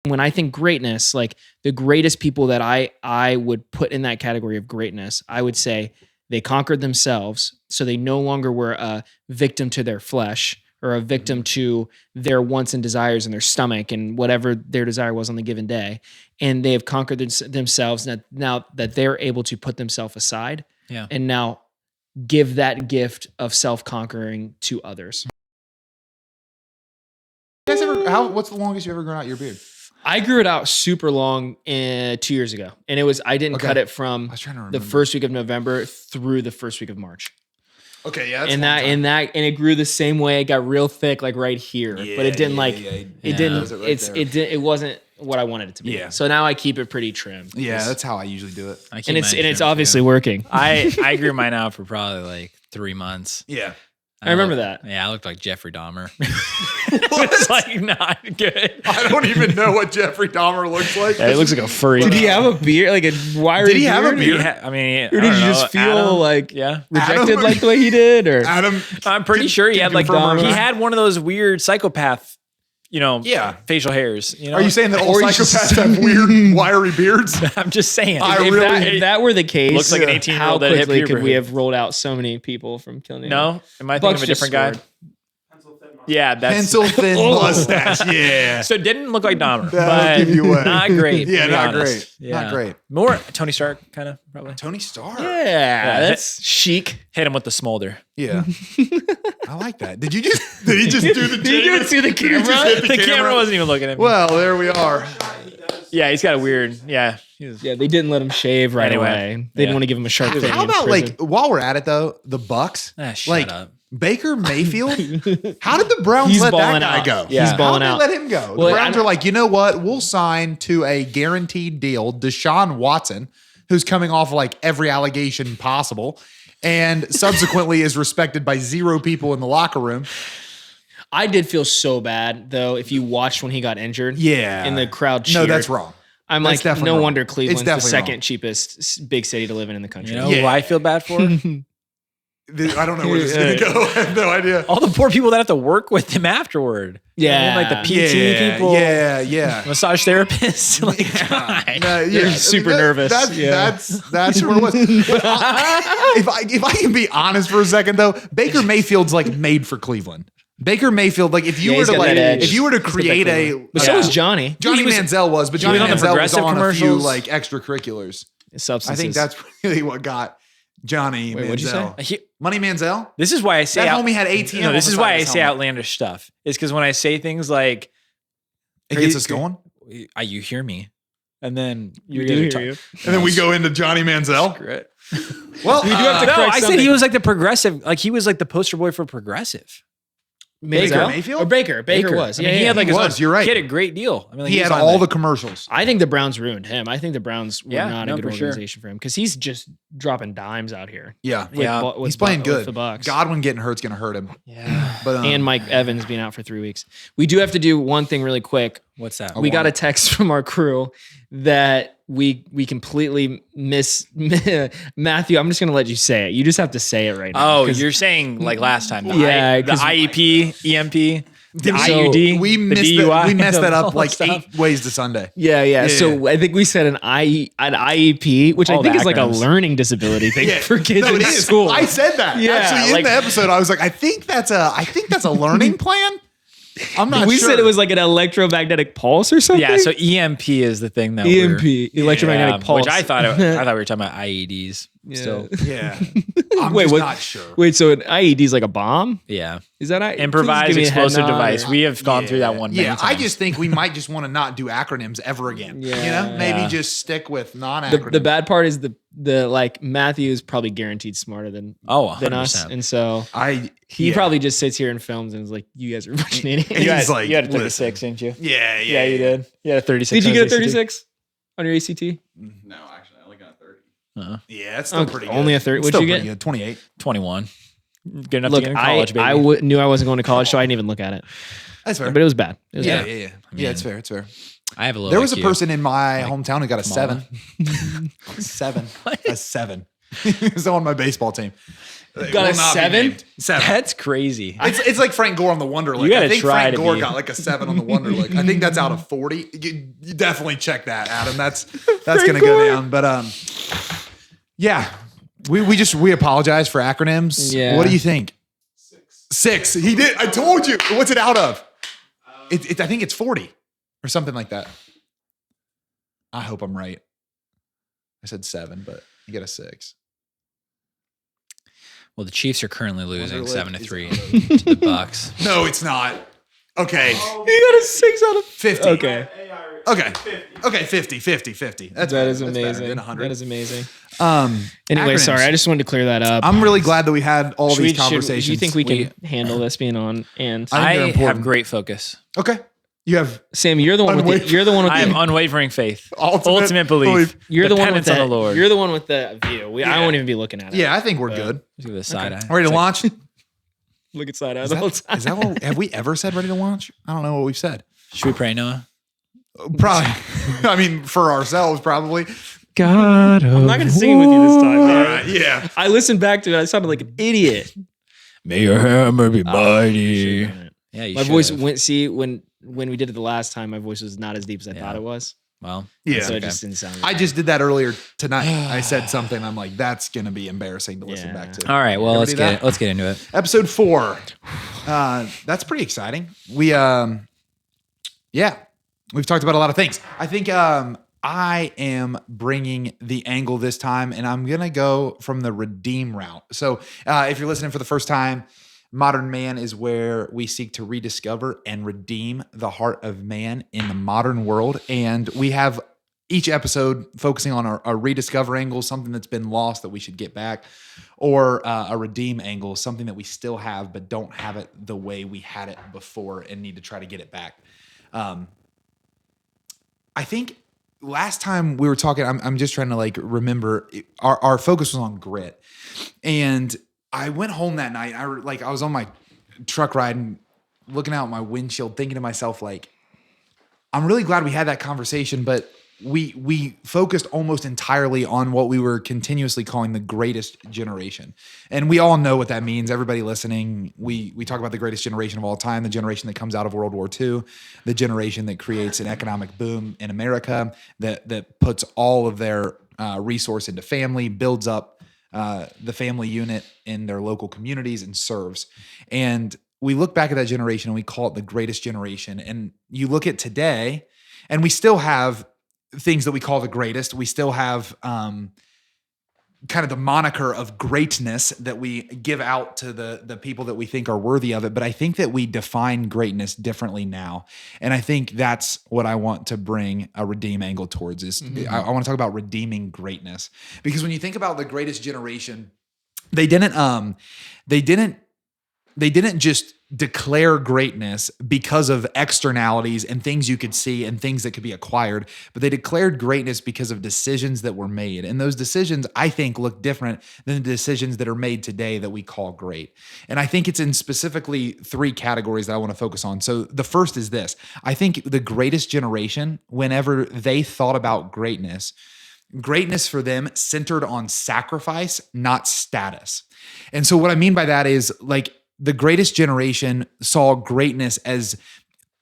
When I think greatness, like the greatest people that I would put in that category of greatness, I would say they conquered themselves. So they no longer were a victim to their flesh or a victim to their wants and desires in their stomach and whatever their desire was on the given day. And they have conquered themselves now that they're able to put themselves aside and now give that gift of self-conquering to others. You guys what's the longest you ever grown out your beard? I grew it out super long 2 years ago. And I didn't cut it from the first week of November through the first week of March. Okay, yeah. And it grew the same way. It got real thick, like right here, but it didn't it wasn't what I wanted it to be. Yeah. So now I keep it pretty trim. Yeah, that's how I usually do it. And it's obviously working. I grew mine out for probably like 3 months. Yeah. I remember that. Yeah, I looked like Jeffrey Dahmer. It's like not good. I don't even know what Jeffrey Dahmer looks like. Yeah, it looks like a furry. Did he have a beard? Like a wiry beard? Did he have a beard? Or did you just feel rejected like the way he did? Or Adam, I'm pretty sure he had like he had one of those weird psychopath, facial hairs. Are you saying that all psychopaths have weird wiry beards? I'm just saying. If that were the case, looks like an 18-year-old how that hit quickly could puberty. we have rolled out so many people from killing? No, am I thinking of a different guy? Yeah, that's pencil thin mustache. Yeah. So it didn't look like Dahmer, but give you not great. Yeah, not honest. great. Yeah. Not great. More Tony Stark, kind of probably. Tony Stark. Yeah, that's chic. Hit him with the smolder. Yeah, I like that. Did he just do the? Did you see the camera? The camera wasn't even looking at me. Well, there we are. Yeah, he's got a weird. Yeah, they didn't let him shave right away. They didn't want to give him a sharp thing. How about like while we're at it though, the Bucks? Shut up. Baker Mayfield? How did the Browns let that guy go? Yeah. He's balling out. How did they let him go? The Browns are like, you know what? We'll sign to a guaranteed deal Deshaun Watson, who's coming off like every allegation possible, and subsequently is respected by 0 people in the locker room. I did feel so bad though. If you watched when he got injured, and the crowd cheered. No, that's wrong. I'm that's like, no wonder Cleveland's the second wrong. cheapest big city to live in the country. You know who I feel bad for? I don't know where this is going to go. I have no idea. All the poor people that have to work with him afterward. Yeah. Like the PT people. Yeah. Massage therapists. They're super nervous. That's what it was. But if I can be honest for a second though, Baker Mayfield's like made for Cleveland. Baker Mayfield, like if you were to create but so was Johnny. Johnny Manziel was, but Johnny Manziel was on a few like extracurriculars. Substances. I think that's really what got Johnny Manziel. What'd you say? Money Manziel? This is why I say that homie had ATM. No, this is why I say outlandish stuff. It's because when I say things like it gets us going. You hear me, and then you do hear you. And then we go into Johnny Manziel. Screw it. Well, we do have to. No, I said he was like the progressive. Like he was like the poster boy for progressive. Baker Mayfield? Or Baker was. He had like you're right. He had a great deal. I mean, like, he had all the commercials. I think the Browns ruined him. I think the Browns were not a good organization for him because he's just dropping dimes out here. Yeah. He's playing good. The Bucks. Godwin getting hurt's going to hurt him. Yeah. But and Mike Evans being out for 3 weeks. We do have to do one thing really quick. What's that? We got a text from our crew that we completely miss Matthew. I'm just going to let you say it. You just have to say it right now. Oh, you're saying like last time. The IEP, EMP. The IUD, we messed that up like 8 ways to Sunday. Yeah. So I think we said an IEP, which I think is like a learning disability thing for kids in school. I said that. Yeah, actually, in the episode, I was like, I think that's a learning plan. I'm not sure. We said it was like an electromagnetic pulse or something. Yeah. So EMP is the thing that electromagnetic pulse. Which I thought we were talking about IEDs. Still. Yeah. I'm not sure. Wait, so an IED is like a bomb? Yeah. Is that improvised explosive device? We have gone through that one. Yeah, I just think we might just want to not do acronyms ever again. Yeah. You know, maybe just stick with non-acronyms. The bad part is the like Matthew is probably guaranteed smarter than us, and so he probably just sits here and films and is like, "You guys are a bunch of idiots." You had a 36, didn't you? Yeah, you did. You had a 36. Did you get a 36 on your ACT? No, actually, I only got a 30. Yeah, that's still pretty good. Only a 30. What'd you get? 28. 21. Good enough to get in college, baby. I knew I wasn't going to college, so I didn't even look at it. That's fair. But it was bad. Yeah. It's fair. It's fair. I have a little. There was a person in my hometown who got a 7. 7. A 7. He was on my baseball team. It Got a will not be 7? named. 7. That's crazy. It's like Frank Gore on the Wonder Lick. You gotta I think try Frank to Gore be. got like a 7 on the Wonder Lick. I think that's out of 40. You definitely check that, Adam. That's gonna go down. But yeah, we apologize for acronyms. Yeah. What do you think? 6. He did. I told you. What's it out of? I think it's 40 or something like that. I hope I'm right. I said 7, but you get a 6. Well, the Chiefs are currently losing Wonder Lick 7-3 to the Bucks. No, it's not. Okay. You got a 6 out of 50. Okay. Okay, 50. That is That's better amazing. than 100. That is amazing. acronyms. Anyway, sorry. I just wanted to clear that up. I'm really glad that we had all these conversations. Do you think we can handle this being on? And I think they're I important. have great focus. Okay. You have Sam, you're the one with the, you're the one with I have the, unwavering faith. Ultimate belief. you're the one with dependence on the the Lord. You're the one with the view. I won't even be looking at it. Yeah, I think we're good. Let's give it a side eye. Ready to launch? Look at side eye Is the whole time. that what have we ever said ready to launch? I don't know what we've said. Should we pray, Noah? Probably. I mean, for ourselves, probably. God, I'm not going to sing with you this time. All Man. right. Yeah. I listened back to it. I sounded like an idiot. May your hammer be mighty. Yeah, you My should voice have. went. See, when we did it the last time, my voice was not as deep as I thought it was. Well, Yeah. So it okay. just didn't sound. I just did that earlier tonight. I said something. I'm like, that's going to be embarrassing to listen back to. All right. Well, Everybody that? let's get into it. Episode 4. That's pretty exciting. We've talked about a lot of things. I think I am bringing the angle this time, and I'm going to go from the redeem route. So if you're listening for the first time, Modern Man is where we seek to rediscover and redeem the heart of man in the modern world. And we have each episode focusing on a rediscover angle, something that's been lost that we should get back, or a redeem angle, something that we still have but don't have it the way we had it before and need to try to get it back. I think last time we were talking, I'm just trying to like remember, our focus was on grit. And I went home that night. I was on my truck ride and looking out my windshield, thinking to myself, like, I'm really glad we had that conversation, but we focused almost entirely on what we were continuously calling the greatest generation. And we all know what that means. Everybody listening, we talk about the greatest generation of all time, the generation that comes out of World War II, the generation that creates an economic boom in America, that puts all of their resource into family, builds up the family unit in their local communities, and serves. And we look back at that generation and we call it the greatest generation. And you look at today, and we still have things that we call the greatest. We still have kind of the moniker of greatness that we give out to the people that we think are worthy of it. But I think that we define greatness differently now. And I think that's what I want to bring a redeem angle towards is I want to talk about redeeming greatness. Because when you think about the greatest generation, they didn't just declare greatness because of externalities and things you could see and things that could be acquired, but they declared greatness because of decisions that were made. And those decisions, I think, look different than the decisions that are made today that we call great. And I think it's in specifically 3 categories that I want to focus on. So the first is this. I think the greatest generation, whenever they thought about greatness for them centered on sacrifice, not status. And so what I mean by that is, like, the greatest generation saw greatness as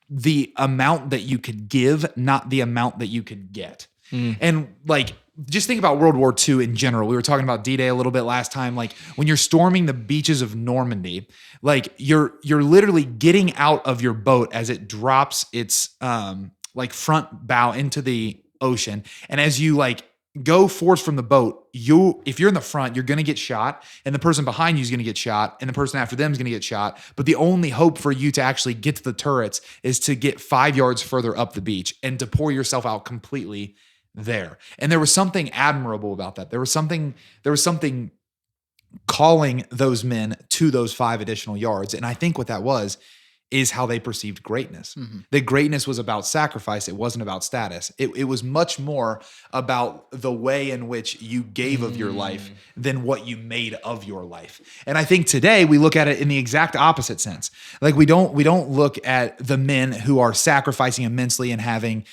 the amount that you could give, not the amount that you could get. And like, just think about World War II in general. We were talking about D-Day a little bit last time. Like, when you're storming the beaches of Normandy, like you're literally getting out of your boat as it drops its like front bow into the ocean. And as you like go forth from the boat, if you're in the front, you're going to get shot, and the person behind you is going to get shot, and the person after them is going to get shot. But the only hope for you to actually get to the turrets is to get 5 yards further up the beach and to pour yourself out completely there. And there was something admirable about that. There was something calling those men to those 5 additional yards. And I think what that was is how they perceived greatness. That greatness was about sacrifice. It wasn't about status. It was much more about the way in which you gave of your life than what you made of your life. And I think today we look at it in the exact opposite sense. Like, we don't look at the men who are sacrificing immensely and having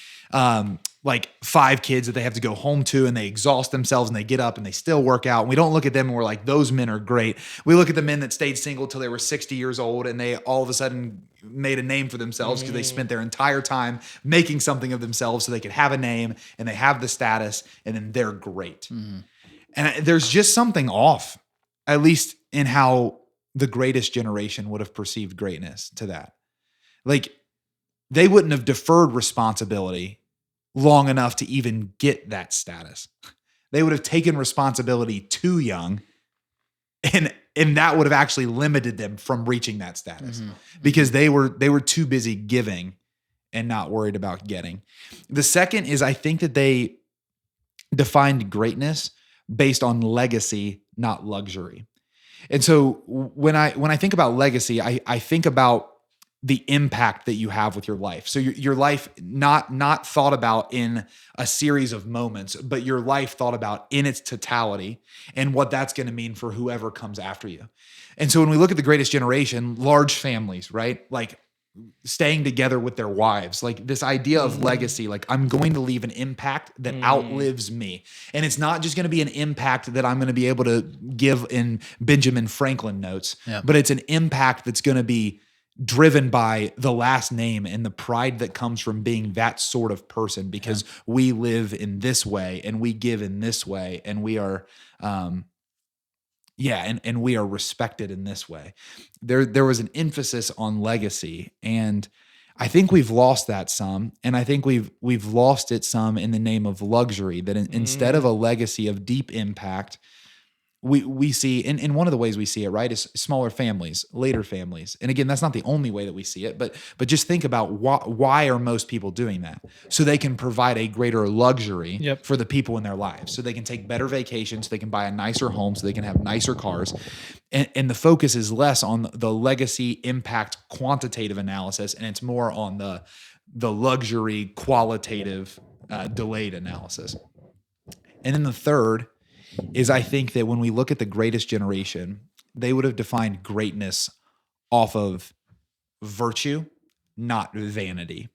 like 5 kids that they have to go home to, and they exhaust themselves and they get up and they still work out. And we don't look at them and we're like, those men are great. We look at the men that stayed single till they were 60 years old and they all of a sudden made a name for themselves because they spent their entire time making something of themselves so they could have a name and they have the status, and then they're great. And there's just something off, at least in how the greatest generation would have perceived greatness to that. Like, they wouldn't have deferred responsibility long enough to even get that status. They would have taken responsibility too young, and that would have actually limited them from reaching that status because they were too busy giving and not worried about getting. The second is, I think that they defined greatness based on legacy, not luxury. And so when I think about legacy, I think about the impact that you have with your life. So your life not thought about in a series of moments, but your life thought about in its totality and what that's going to mean for whoever comes after you. And so when we look at the greatest generation, large families, right? Like staying together with their wives, like this idea of legacy, like I'm going to leave an impact that outlives me. And it's not just going to be an impact that I'm going to be able to give in Benjamin Franklin notes, but it's an impact that's going to be driven by the last name and the pride that comes from being that sort of person, because we live in this way and we give in this way and we are, and we are respected in this way. There was an emphasis on legacy, and I think we've lost that some, and I think we've lost it some in the name of luxury, that instead of a legacy of deep impact, we see, in one of the ways we see it, right, is smaller families, later families. And again, that's not the only way that we see it, but just think about why are most people doing that? So they can provide a greater luxury for the people in their lives. So they can take better vacations, so they can buy a nicer home, so they can have nicer cars. And the focus is less on the legacy impact quantitative analysis, and it's more on the luxury qualitative delayed analysis. And then the third is, I think that when we look at the greatest generation, they would have defined greatness off of virtue, not vanity.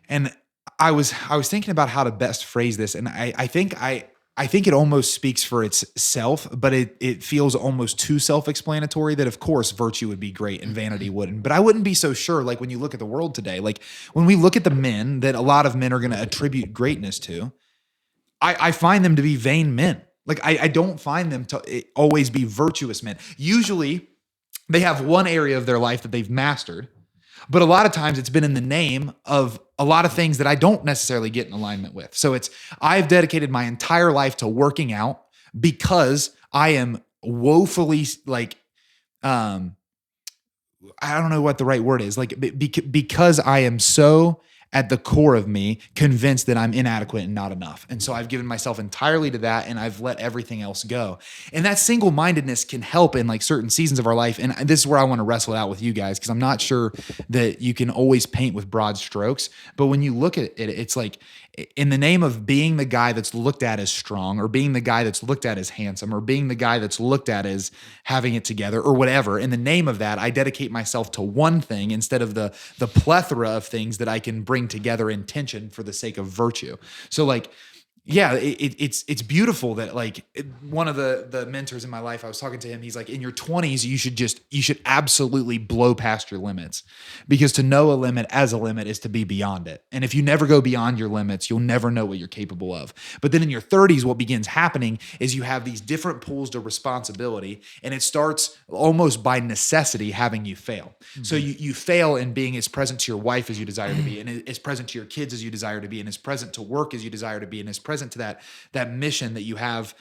And I was thinking about how to best phrase this, and I think it almost speaks for itself, but it feels almost too self-explanatory that of course virtue would be great and vanity wouldn't. But I wouldn't be so sure, like when you look at the world today, like when we look at the men that a lot of men are going to attribute greatness to, I find them to be vain men. Like I don't find them to always be virtuous men. Usually they have one area of their life that they've mastered, but a lot of times it's been in the name of a lot of things that I don't necessarily get in alignment with. So I've dedicated my entire life to working out because I am woefully like, I don't know what the right word is, like because I am so at the core of me convinced that I'm inadequate and not enough. And so I've given myself entirely to that, and I've let everything else go. And that single-mindedness can help in like certain seasons of our life. And this is where I want to wrestle it out with you guys, because I'm not sure that you can always paint with broad strokes. But when you look at it, it's like in the name of being the guy that's looked at as strong, or being the guy that's looked at as handsome, or being the guy that's looked at as having it together, or whatever, in the name of that, I dedicate myself to one thing instead of the plethora of things that I can bring together in tension for the sake of virtue. So like, yeah, it's beautiful that like one of the mentors in my life, I was talking to him. He's like, in your 20s, you should absolutely blow past your limits, because to know a limit as a limit is to be beyond it. And if you never go beyond your limits, you'll never know what you're capable of. But then in your 30s, what begins happening is you have these different pools to responsibility, and it starts almost by necessity having you fail. Mm-hmm. So you fail in being as present to your wife as you desire to be, and as present to your kids as you desire to be, and as present to work as you desire to be, and as present to that mission that you have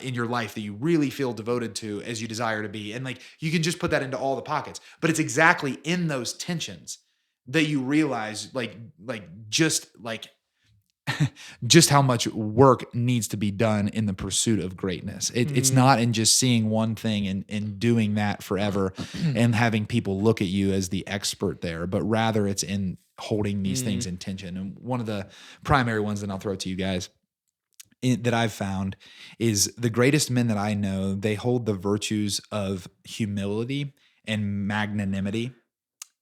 in your life that you really feel devoted to as you desire to be. And like, you can just put that into all the pockets, but it's exactly in those tensions that you realize just how much work needs to be done in the pursuit of greatness. It's not in just seeing one thing and doing that forever and having people look at you as the expert there, but rather it's in holding these things in tension. And one of the primary ones that I'll throw to you guys that I've found is the greatest men that I know, they hold the virtues of humility and magnanimity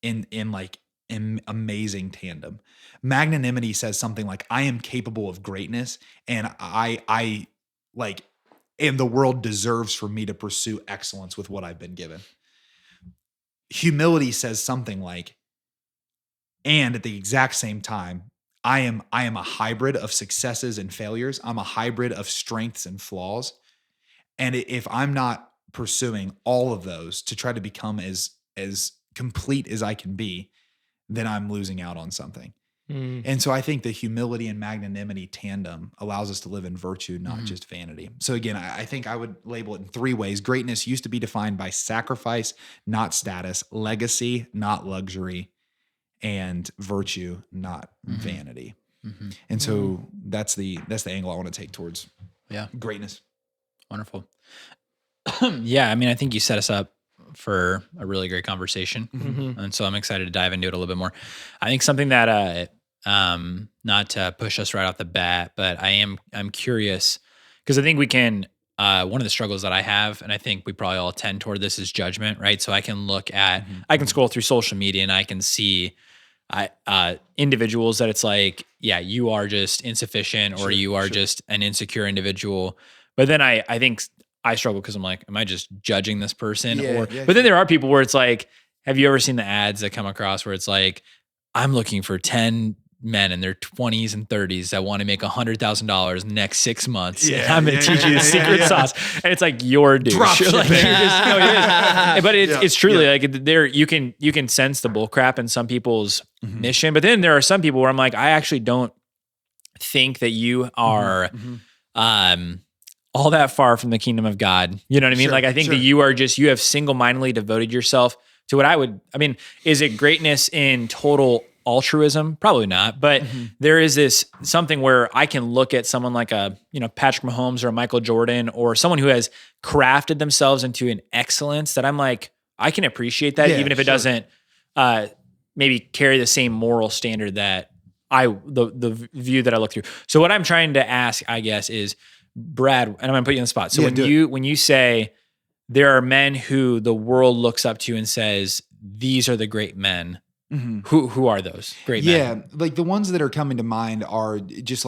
in like amazing tandem. Magnanimity says something like, I am capable of greatness, and I like, and the world deserves for me to pursue excellence with what I've been given. Humility says something like, and at the exact same time, I am a hybrid of successes and failures. I'm a hybrid of strengths and flaws. And if I'm not pursuing all of those to try to become as complete as I can be, then I'm losing out on something. And so I think the humility and magnanimity tandem allows us to live in virtue, not just vanity. So again, I think I would label it in 3 ways. Greatness used to be defined by sacrifice, not status; legacy, not luxury; and virtue, not vanity. And so that's the angle I want to take towards greatness. Wonderful. Yeah, I mean, I think you set us up for a really great conversation. And so I'm excited to dive into it a little bit more. I think something that, not to push us right off the bat, but I'm curious, because I think we can, one of the struggles that I have, and I think we probably all tend toward this, is judgment, right? So I can look at, I can scroll through social media and I can see individuals that it's like, yeah, you are just insufficient, or you are just an insecure individual. But then I think I struggle because I'm like, am I just judging this person? But then there are people where it's like, have you ever seen the ads that come across where it's like, I'm looking for 10 men in their 20s and 30s that want to make $100,000 in the next 6 months. And I'm going to teach you the secret sauce. And it's like, your douche. Like, but it's truly like there, you can sense the bull crap in some people's mission. But then there are some people where I'm like, I actually don't think that you are, all that far from the kingdom of God. You know what I mean? Like, I think that you have single-mindedly devoted yourself to what is it greatness in total altruism? Probably not. But there is this something where I can look at someone like Patrick Mahomes or a Michael Jordan, or someone who has crafted themselves into an excellence that I'm like, I can appreciate that, even if it doesn't maybe carry the same moral standard that the view that I look through. So what I'm trying to ask, I guess, is, Brad, and I'm going to put you on the spot. So when you say there are men who the world looks up to and says, these are the great men, who are those great men? Yeah, like the ones that are coming to mind are just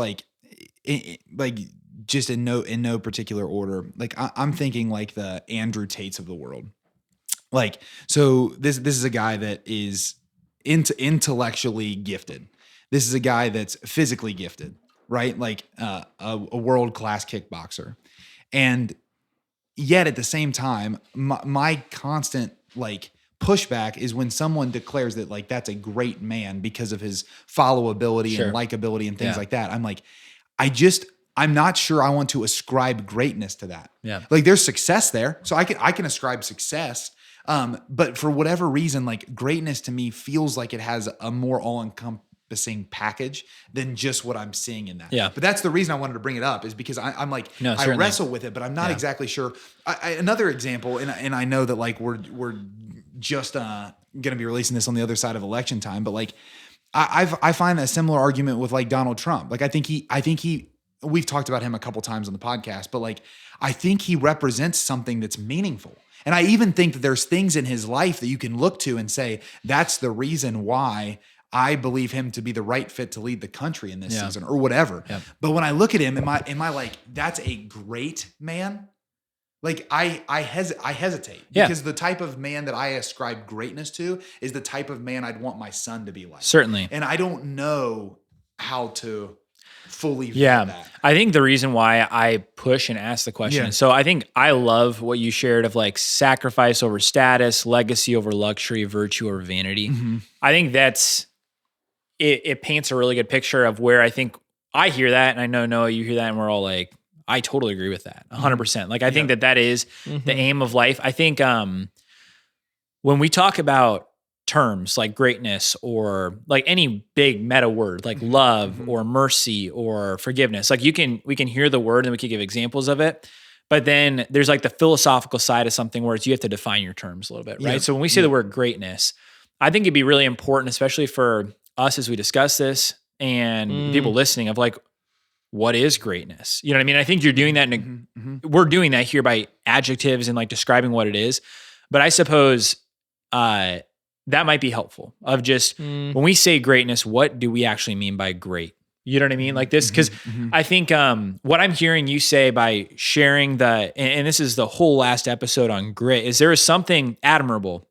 just in no particular order. Like I'm thinking like the Andrew Tates of the world. Like, so this is a guy that is intellectually gifted. This is a guy that's physically gifted, right? Like a world-class kickboxer. And yet at the same time, my constant like pushback is when someone declares that like that's a great man because of his followability and likability and things like that. I'm like, I'm not sure I want to ascribe greatness to that. Yeah. Like there's success there. So I can ascribe success. But for whatever reason, like greatness to me feels like it has a more all-encompassing package than just what I'm seeing in that. Yeah. But that's the reason I wanted to bring it up, is because I'm like, I wrestle with it, but I'm not exactly sure. Another example, and I know that like we're just going to be releasing this on the other side of election time, but like I find a similar argument with like Donald Trump. Like I think he we've talked about him a couple times on the podcast, but like I think he represents something that's meaningful. And I even think that there's things in his life that you can look to and say, that's the reason why I believe him to be the right fit to lead the country in this season or whatever. Yeah. But when I look at him, am I like, that's a great man? Like I hesitate because the type of man that I ascribe greatness to is the type of man I'd want my son to be like. Certainly. And I don't know how to fully that. I think the reason why I push and ask the question, so I think I love what you shared of like sacrifice over status, legacy over luxury, virtue over vanity. Mm-hmm. I think that's, it paints a really good picture of where I think I hear that, and I know, Noah, you hear that, and we're all like, I totally agree with that 100%. Like, I think that is the aim of life. I think when we talk about terms like greatness or like any big meta word like love or mercy or forgiveness, like we can hear the word and we can give examples of it. But then there's like the philosophical side of something where it's, you have to define your terms a little bit, right? Yeah. So when we say the word greatness, I think it'd be really important, especially for us as we discuss this and people listening, of like, what is greatness? You know what I mean? I think you're doing that we're doing that here by adjectives and like describing what it is. But I suppose that might be helpful of just when we say greatness, what do we actually mean by great? You know what I mean? Like this, because I think what I'm hearing you say by sharing and this is the whole last episode on grit, is there is something admirable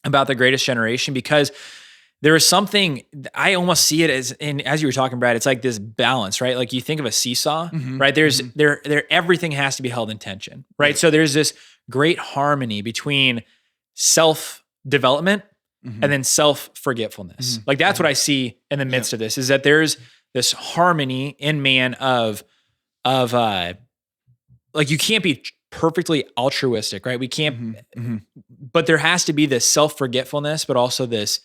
about the greatest generation, because there is something, I almost see it as you were talking, Brad, it's like this balance, right? Like you think of a seesaw, right? Everything has to be held in tension, right? So there's this great harmony between self-development and then self-forgetfulness. Like that's what I see in the midst of this, is that there's this harmony in man of like you can't be perfectly altruistic, right? We can't, but there has to be this self-forgetfulness, but also this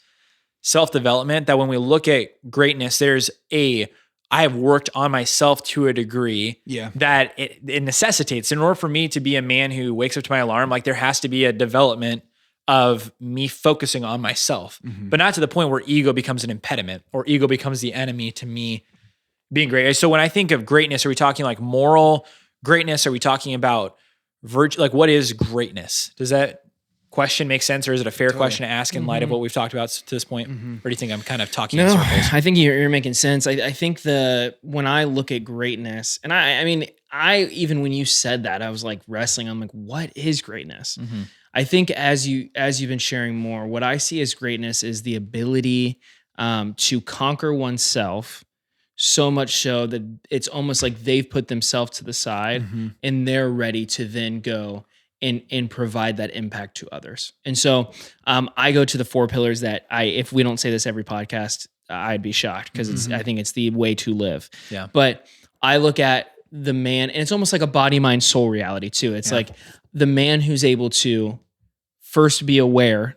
self-development, that when we look at greatness, I have worked on myself to a degree that it necessitates, in order for me to be a man who wakes up to my alarm, like there has to be a development of me focusing on myself, but not to the point where ego becomes an impediment or ego becomes the enemy to me being great. So when I think of greatness, are we talking like moral greatness? Are we talking about virtue? Like what is greatness? Does that question make sense, or is it a fair question to ask in light of what we've talked about to this point? Or do you think I'm kind of talking in circles? I think you're making sense. I think when I look at greatness, and I mean, even when you said that, I was like wrestling. I'm like, what is greatness? I think as you've been sharing more, what I see as greatness is the ability to conquer oneself, so much so that it's almost like they've put themselves to the side and they're ready to then go and provide that impact to others. And so I go to the 4 pillars that if we don't say this every podcast, I'd be shocked, because I think it's the way to live. Yeah. But I look at the man, and it's almost like a body, mind, soul reality too. It's like the man who's able to first be aware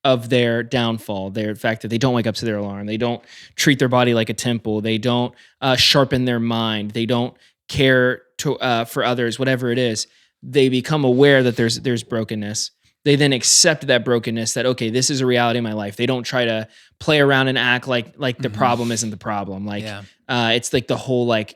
of their downfall, their fact that they don't wake up to their alarm, they don't treat their body like a temple, they don't sharpen their mind, they don't care for others, whatever it is. They become aware that there's brokenness. They then accept that brokenness, that, okay, this is a reality in my life. They don't try to play around and act like the problem isn't the problem. Like it's like the whole like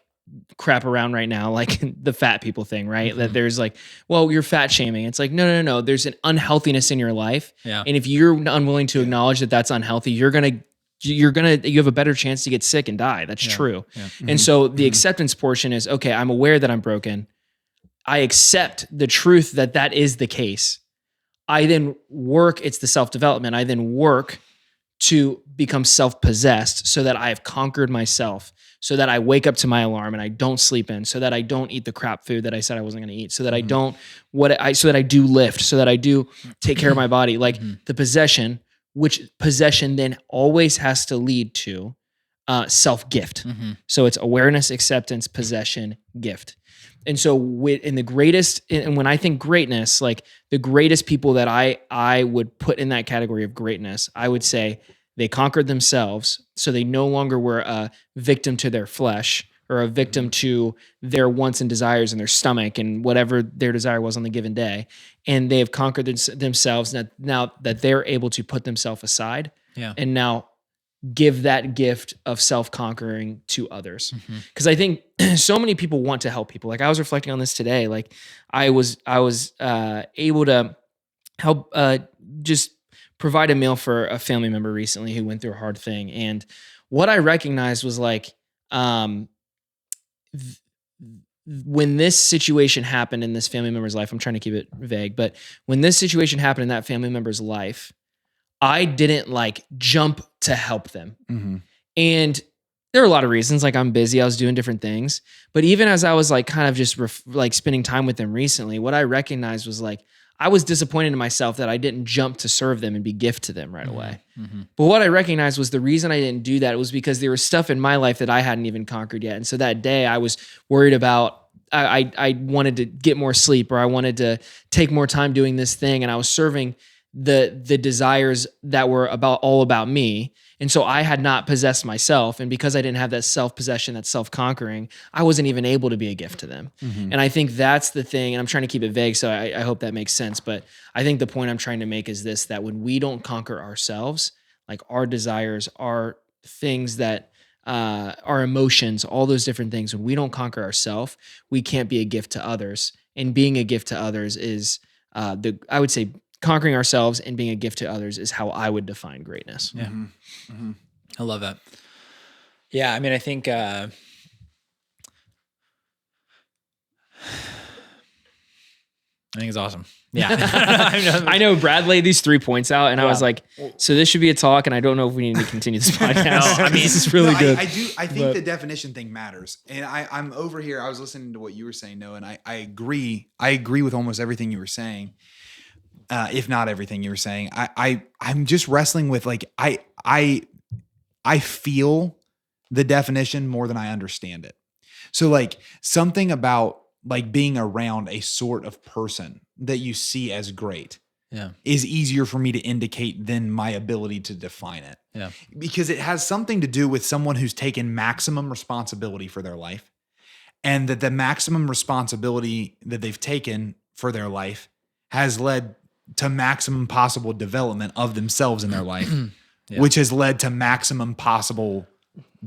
crap around right now, like the fat people thing, right? That there's like, well, you're fat shaming. It's like, no. There's an unhealthiness in your life. Yeah. And if you're unwilling to acknowledge that that's unhealthy, you have a better chance to get sick and die. That's true. Yeah. And so the acceptance portion is, okay, I'm aware that I'm broken. I accept the truth that is the case. I then work, it's the self-development. I then work to become self-possessed, so that I have conquered myself, so that I wake up to my alarm and I don't sleep in, so that I don't eat the crap food that I said I wasn't going to eat, so that I don't, so that I do lift, so that I do take care of my body. Like the possession, which possession then always has to lead to self-gift. So it's awareness, acceptance, possession, gift. And so when I think greatness, like the greatest people that I would put in that category of greatness, I would say they conquered themselves. So they no longer were a victim to their flesh, or a victim to their wants and desires in their stomach and whatever their desire was on the given day. And they have conquered themselves now that they're able to put themselves aside and now give that gift of self-conquering to others. Because I think so many people want to help people. Like I was reflecting on this today. Like I was able to help just provide a meal for a family member recently who went through a hard thing. And what I recognized was like, when this situation happened in this family member's life, I'm trying to keep it vague, but when this situation happened in that family member's life, I didn't like jump to help them. And there are a lot of reasons, like I'm busy, I was doing different things. But even as I was like kind of just like spending time with them recently, what I recognized was like, I was disappointed in myself that I didn't jump to serve them and be gift to them right away. But what I recognized was the reason I didn't do that was because there was stuff in my life that I hadn't even conquered yet. And so that day I was worried about, I wanted to get more sleep, or I wanted to take more time doing this thing. And I was serving the desires that were all about me. And so I had not possessed myself. And because I didn't have that self-possession, that self-conquering, I wasn't even able to be a gift to them. And I think that's the thing, and I'm trying to keep it vague, so I hope that makes sense. But I think the point I'm trying to make is this, that when we don't conquer ourselves, like our desires, our things that, our emotions, all those different things, when we don't conquer ourselves, we can't be a gift to others. And being a gift to others is, I would say, conquering ourselves and being a gift to others is how I would define greatness. Yeah. I love that. Yeah. I mean, I think, it's awesome. Yeah. I know Brad laid these 3 points out, and I was Yeah. like, so this should be a talk, and I don't know if we need to continue this podcast. No, I mean, this is really good. I think But- the definition thing matters. And I'm over here. I was listening to what you were saying, Noah, and I agree. I agree with almost everything you were saying. If not everything you were saying. I'm just wrestling with like I feel the definition more than I understand it. So like something about like being around a sort of person that you see as great is easier for me to indicate than my ability to define it. Yeah. Because it has something to do with someone who's taken maximum responsibility for their life, and that the maximum responsibility that they've taken for their life has led to maximum possible development of themselves in their life, which has led to maximum possible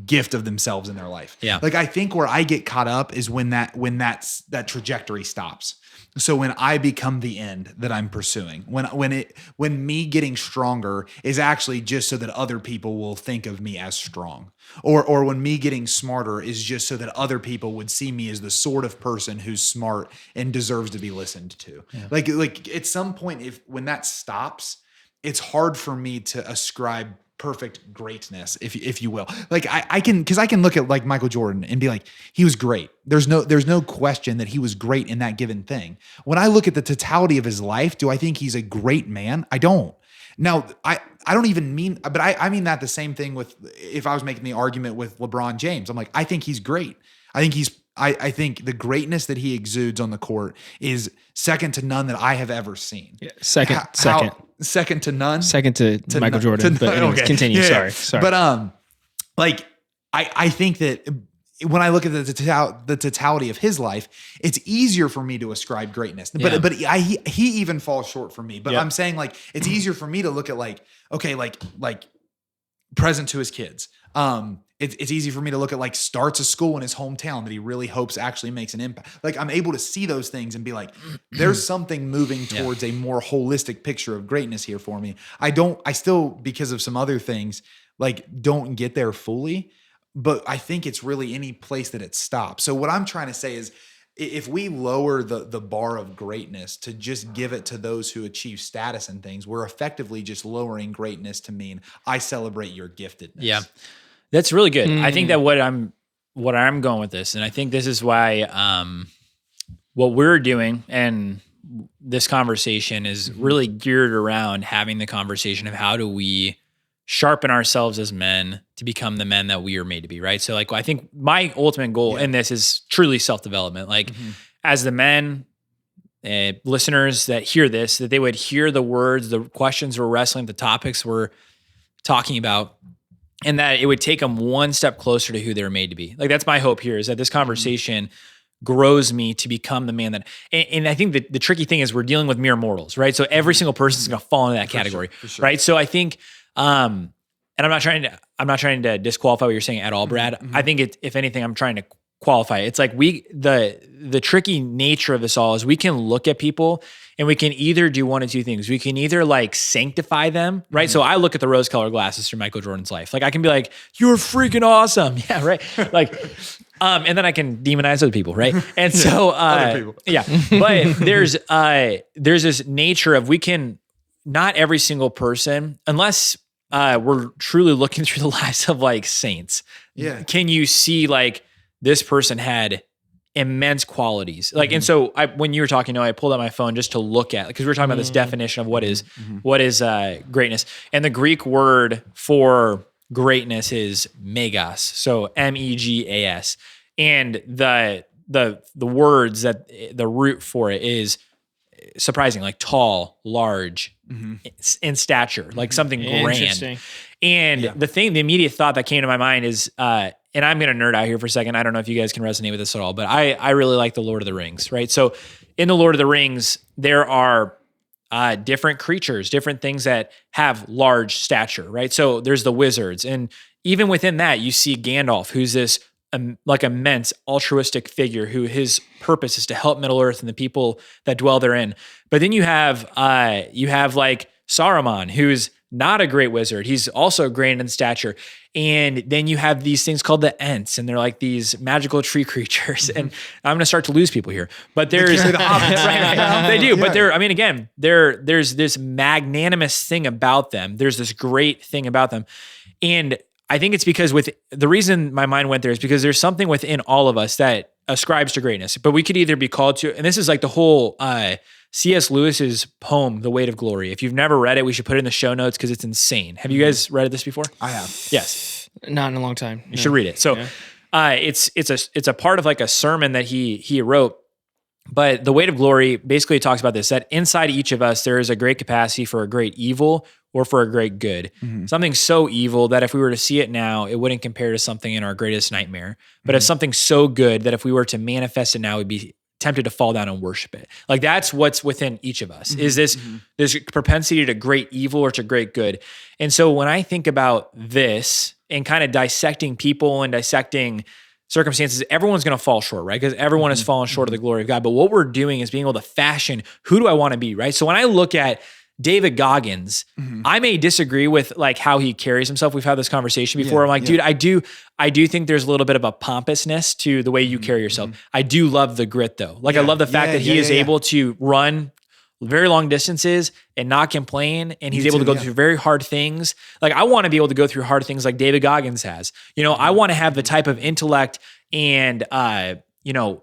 gift of themselves in their life. Yeah. Like I think where I get caught up is when that trajectory stops. So when I become the end that I'm pursuing, when me getting stronger is actually just so that other people will think of me as strong, or when me getting smarter is just so that other people would see me as the sort of person who's smart and deserves to be listened to. Yeah. Like at some point, when that stops, it's hard for me to ascribe perfect greatness, if you will. Like I can look at like Michael Jordan and be like, he was great. There's no question that he was great in that given thing. When I look at the totality of his life, do I think he's a great man? I don't. Now, I don't even mean, but I mean that the same thing with, if I was making the argument with LeBron James, I'm like, I think he's great. I think the greatness that he exudes on the court is second to none that I have ever seen. Yeah, second. Second to none. Second to Michael Jordan. But anyways, continue. Yeah. Sorry. But like I think that when I look at the totality of his life, it's easier for me to ascribe greatness. But he even falls short for me. But I'm saying like it's easier for me to look at like, okay, like present to his kids. It's easy for me to look at like starts a school in his hometown that he really hopes actually makes an impact. Like I'm able to see those things and be like, there's something moving towards a more holistic picture of greatness here for me. I still, because of some other things, like don't get there fully, but I think it's really any place that it stops. So what I'm trying to say is, if we lower the bar of greatness to just give it to those who achieve status and things, we're effectively just lowering greatness to mean I celebrate your giftedness. Yeah. That's really good. I think that what I'm going with this, and I think this is why what we're doing and this conversation is really geared around having the conversation of how do we sharpen ourselves as men to become the men that we are made to be, right? So like I think my ultimate goal in this is truly self-development. Like as the men, listeners that hear this, that they would hear the words, the questions we're wrestling, the topics we're talking about, and that it would take them one step closer to who they're made to be. Like that's my hope here, is that this conversation grows me to become the man that, and I think that the tricky thing is we're dealing with mere mortals, right? So every single person is going to fall into that category, right? So I think, and I'm not trying to disqualify what you're saying at all, Brad. I think if anything, I'm trying to qualify. It's like the tricky nature of this all is we can look at people and we can either do one of two things. We can either like sanctify them, right? So I look at the rose-colored glasses through Michael Jordan's life. Like I can be like, you're freaking awesome. Yeah, right. Like, and then I can demonize other people, right? And so, other people. Yeah. But there's this nature of not every single person, unless we're truly looking through the lives of like saints. Yeah. Can you see like this person had immense qualities? Like, and so when you were talking, I pulled out my phone just to look at, because we were talking about this definition of what is greatness. And the Greek word for greatness is megas. So megas. And the words that the root for it is surprising, like tall, large, in stature, like something grand. And the immediate thought that came to my mind is, and I'm going to nerd out here for a second. I don't know if you guys can resonate with this at all, but I really like the Lord of the Rings, right? So in the Lord of the Rings, there are different creatures, different things that have large stature, right? So there's the wizards. And even within that, you see Gandalf, who's this like immense altruistic figure who his purpose is to help Middle Earth and the people that dwell therein. But then you have like Saruman, who's not a great wizard. He's also great in stature. And then you have these things called the Ents, and they're like these magical tree creatures. And I'm going to start to lose people here, but there's right. They do, but there's this magnanimous thing about them. There's this great thing about them. And I think it's because the reason my mind went there is because there's something within all of us that ascribes to greatness, but we could either be called to, and this is like the whole, C.S. Lewis's poem, The Weight of Glory. If you've never read it, we should put it in the show notes because it's insane. Have you guys read this before? I have. Yes. Not in a long time. You should read it. So it's a part of like a sermon that he wrote. But The Weight of Glory basically talks about this, that inside each of us, there is a great capacity for a great evil or for a great good. Something so evil that if we were to see it now, it wouldn't compare to something in our greatest nightmare. But it's something so good that if we were to manifest it now, we'd be tempted to fall down and worship it. Like that's what's within each of us is this propensity to great evil or to great good. And so when I think about this and kind of dissecting people and dissecting circumstances, everyone's going to fall short, right? Because everyone has fallen short of the glory of God. But what we're doing is being able to fashion, who do I want to be, right? So when I look at David Goggins, I may disagree with like how he carries himself. We've had this conversation before. I'm like, dude, I do think there's a little bit of a pompousness to the way you carry yourself. I do love the grit though. Like I love the fact that he is able to run very long distances and not complain. And he's able to go through very hard things. Like I want to be able to go through hard things like David Goggins has. You know, I want to have the type of intellect and,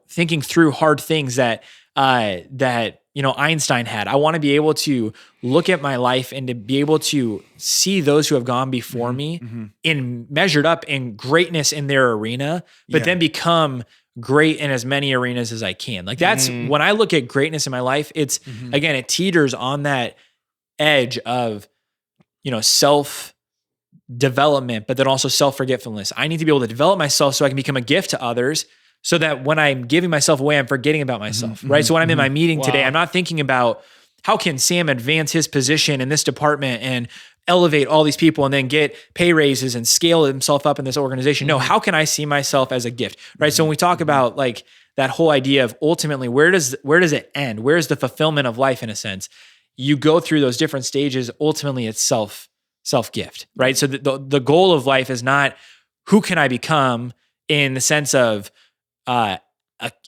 thinking through hard things that Einstein had. I want to be able to look at my life and to be able to see those who have gone before me in measured up in greatness in their arena, but then become great in as many arenas as I can. Like that's when I look at greatness in my life, it's again, it teeters on that edge of, self development, but then also self-forgetfulness. I need to be able to develop myself so I can become a gift to others, so that when I'm giving myself away, I'm forgetting about myself, right? So when I'm in my meeting today, I'm not thinking about how can Sam advance his position in this department and elevate all these people and then get pay raises and scale himself up in this organization. No, how can I see myself as a gift, right? So when we talk about like that whole idea of ultimately, where does it end? Where's the fulfillment of life in a sense? You go through those different stages. Ultimately, it's self-gift, right? So the goal of life is not who can I become in the sense of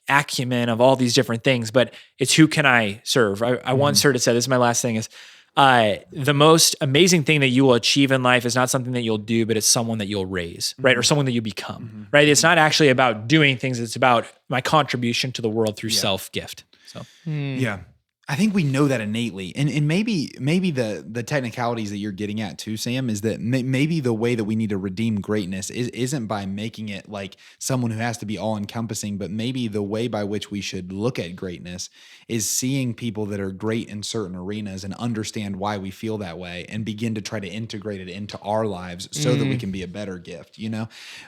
acumen of all these different things, but it's who can I serve? I once heard it said, this is my last thing, is the most amazing thing that you will achieve in life is not something that you'll do, but it's someone that you'll raise, right? Or someone that you become, right? It's not actually about doing things. It's about my contribution to the world through self-gift. So, Yeah. I think we know that innately. And maybe the technicalities that you're getting at too, Sam, is that maybe the way that we need to redeem greatness isn't by making it like someone who has to be all encompassing, but maybe the way by which we should look at greatness is seeing people that are great in certain arenas and understand why we feel that way and begin to try to integrate it into our lives so that we can be a better gift,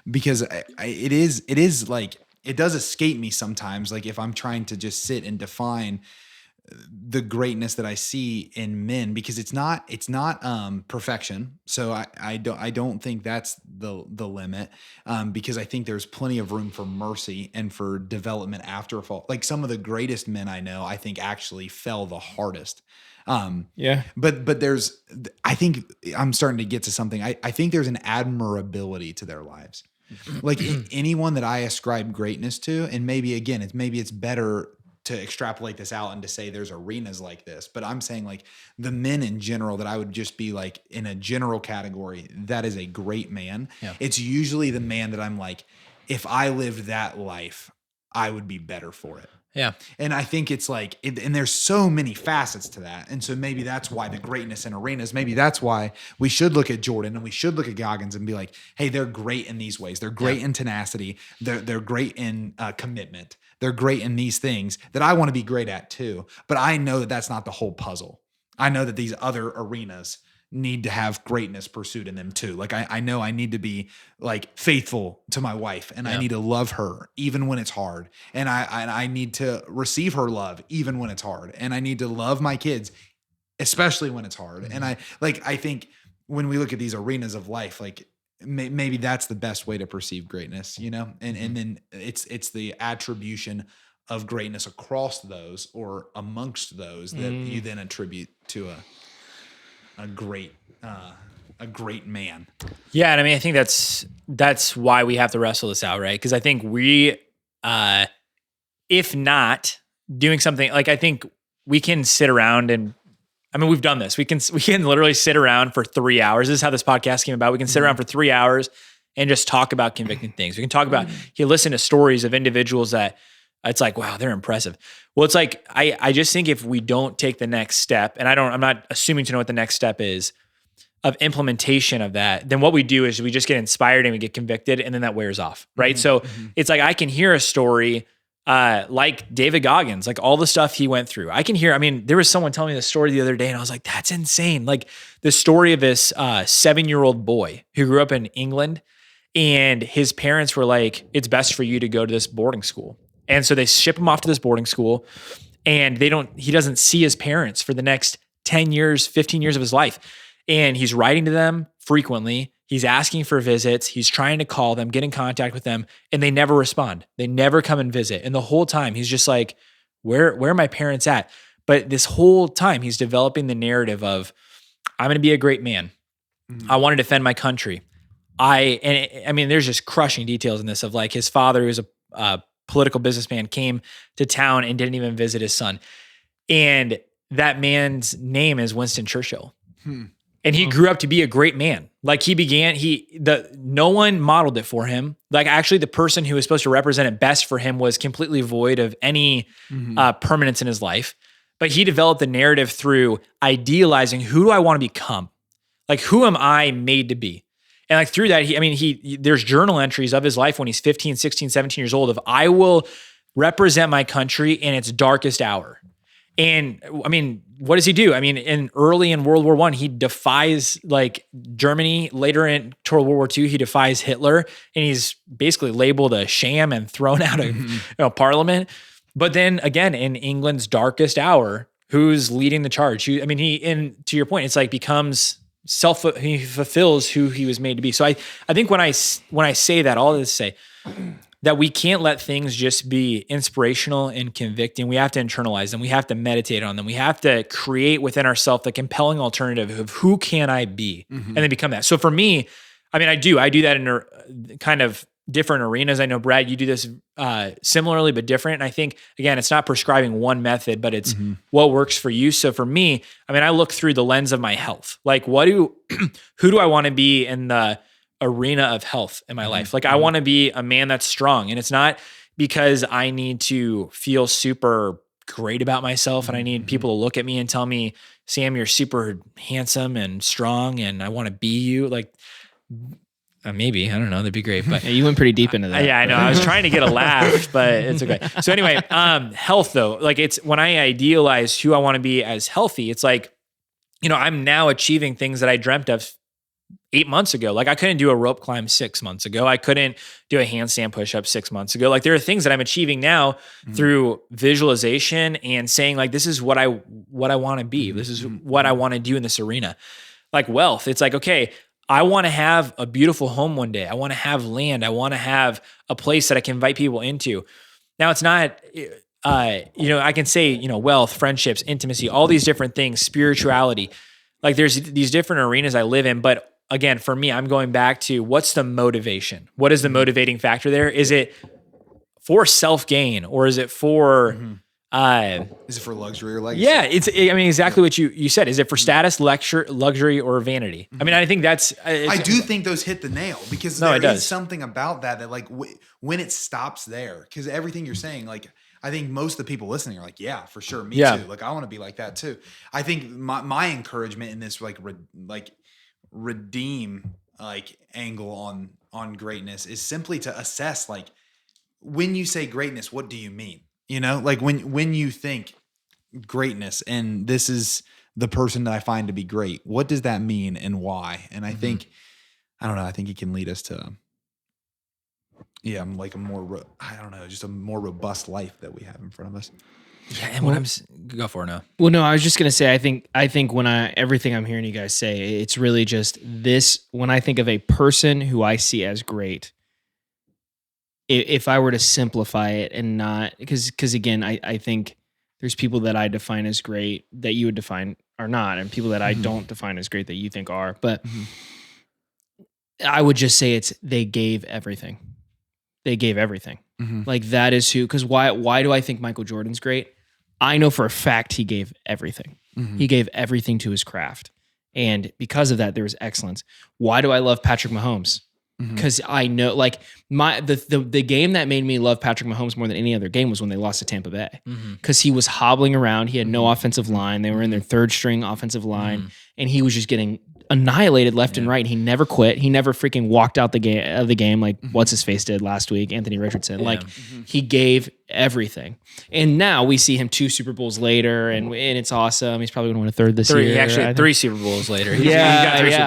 because it is like, it does escape me sometimes. Like if I'm trying to just sit and define the greatness that I see in men, because it's not perfection. So I don't think that's the limit, because I think there's plenty of room for mercy and for development after a fall. Like some of the greatest men I know, I think actually fell the hardest. But I think I'm starting to get to something. I think there's an admirability to their lives. Like anyone that I ascribe greatness to, and maybe it's better to extrapolate this out and to say there's arenas like this, but I'm saying like the men in general that I would just be like in a general category, that is a great man. Yeah. It's usually the man that I'm like, if I lived that life, I would be better for it. Yeah. And I think it's like, and there's so many facets to that. And so maybe that's why the greatness in arenas, maybe that's why we should look at Jordan and we should look at Goggins and be like, hey, they're great in these ways. They're great in tenacity. They're great in commitment. They're great in these things that I want to be great at too. But I know that that's not the whole puzzle. I know that these other arenas need to have greatness pursued in them too. Like I know I need to be like faithful to my wife, and I need to love her even when it's hard. And I need to receive her love even when it's hard. And I need to love my kids, especially when it's hard. And I think when we look at these arenas of life, like maybe that's the best way to perceive greatness, you know? And then it's the attribution of greatness across those or amongst those that you then attribute to a great man. Yeah, and I mean, I think that's why we have to wrestle this out, right? Because I think we, if not doing something like, I think we can sit around and, I mean, we've done this. We can literally sit around for 3 hours. This is how this podcast came about. We can sit around for 3 hours and just talk about convicting things. We can talk about, you listen to stories of individuals that it's like, wow, they're impressive. Well, it's like, I just think if we don't take the next step, and I'm not assuming to know what the next step is of implementation of that, then what we do is we just get inspired and we get convicted, and then that wears off, right? So it's like, I can hear a story like David Goggins, like all the stuff he went through. I can hear, I mean, there was someone telling me the story the other day and I was like, that's insane. Like the story of this 7-year-old boy who grew up in England, and his parents were like, it's best for you to go to this boarding school. And so they ship him off to this boarding school, and he doesn't see his parents for the next 10 years, 15 years of his life. And he's writing to them frequently. He's asking for visits. He's trying to call them, get in contact with them, and they never respond. They never come and visit. And the whole time he's just like, where are my parents at? But this whole time he's developing the narrative of, I'm going to be a great man. I want to defend my country. I mean, there's just crushing details in this of like his father, who was a political businessman, came to town and didn't even visit his son. And that man's name is Winston Churchill. And he grew up to be a great man. Like no one modeled it for him. Like actually the person who was supposed to represent it best for him was completely void of any permanence in his life. But he developed the narrative through idealizing, who do I want to become? Like, who am I made to be? And like through that, there's journal entries of his life when he's 15, 16, 17 years old of, I will represent my country in its darkest hour. And I mean, what does he do? I mean, early in World War I, he defies like Germany. Later toward World War II, he defies Hitler, and he's basically labeled a sham and thrown out of Parliament. But then again, in England's darkest hour, who's leading the charge? To your point, it's like he fulfills who he was made to be. So I think when I say that, all this to say that we can't let things just be inspirational and convicting. We have to internalize them. We have to meditate on them. We have to create within ourselves the compelling alternative of who can I be, and then become that. So for me, I mean, I do that in a kind of different arenas. I know, Brad, you do this similarly, but different. And I think, again, it's not prescribing one method, but it's what works for you. So for me, I mean, I look through the lens of my health. Like who do I want to be in the arena of health in my life? Like I want to be a man that's strong, and it's not because I need to feel super great about myself and I need people to look at me and tell me, Sam, you're super handsome and strong and I want to be you. Like, maybe, I don't know, that'd be great. But yeah, you went pretty deep into that. Yeah, I know. I was trying to get a laugh, but it's okay. So anyway, health though, like it's when I idealize who I want to be as healthy, it's like, I'm now achieving things that I dreamt of 8 months ago. Like I couldn't do a rope climb 6 months ago. I couldn't do a handstand push-up 6 months ago. Like there are things that I'm achieving now through visualization and saying like, this is what I want to be. This is what I want to do in this arena. Like wealth. It's like, okay, I want to have a beautiful home one day. I want to have land. I want to have a place that I can invite people into. Now it's not, I can say, wealth, friendships, intimacy, all these different things, spirituality. Like there's these different arenas I live in, but again, for me, I'm going back to what's the motivation? What is the motivating factor there? Is it for self-gain or is it for, is it for luxury or legacy? Yeah, exactly what you said. Is it for status, luxury, or vanity? I mean, I think that's. I do think those hit the nail because there is something about that like when it stops there, because everything you're saying, like I think most of the people listening are like, yeah, for sure, me too. Like I want to be like that too. I think my encouragement in this like redeem like angle on greatness is simply to assess like when you say greatness, what do you mean? Like when you think greatness and this is the person that I find to be great, what does that mean and why? And I think, I don't know, I think it can lead us to, like just a more robust life that we have in front of us. Yeah, and what go for it now. Well, no, I was just gonna say, I think when everything I'm hearing you guys say, it's really just this. When I think of a person who I see as great, if I were to simplify it and not, because again, I think there's people that I define as great that you would define are not, and people that I don't define as great that you think are. But I would just say they gave everything. They gave everything. Like that is who. Because why do I think Michael Jordan's great? I know for a fact he gave everything. He gave everything to his craft. And because of that, there was excellence. Why do I love Patrick Mahomes? Because I know, like, the game that made me love Patrick Mahomes more than any other game was when they lost to Tampa Bay. Because he was hobbling around. He had no offensive line. They were in their third string offensive line. And he was just getting annihilated left and right. He never quit. He never freaking walked out of the game like what's his face did last week, Anthony Richardson. Like he gave everything. And now we see him 2 Super Bowls later, and it's awesome. He's probably going to win a third this year. He actually had 3 Super Bowls later. He got 3 Super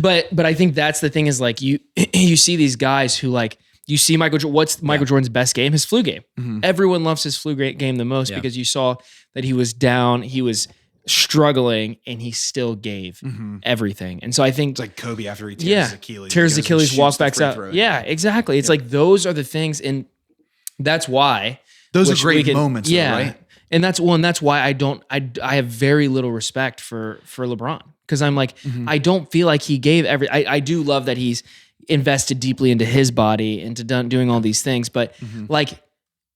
Bowls. But I think that's the thing is like you see these guys who like you see what's Michael Jordan's best game? His flu game. Everyone loves his flu game the most because you saw that he was down, he was struggling, and he still gave everything. And so I think It's like Kobe after he tears his Achilles. tears He goes Achilles, and walks shoots the back free out. throw. Yeah, exactly. It's like those are the things, and that's why Those which are great we can- moments, though, right? And that's why I have very little respect for LeBron, because I'm like, I don't feel like he gave I do love that he's invested deeply into his body, into doing all these things, but like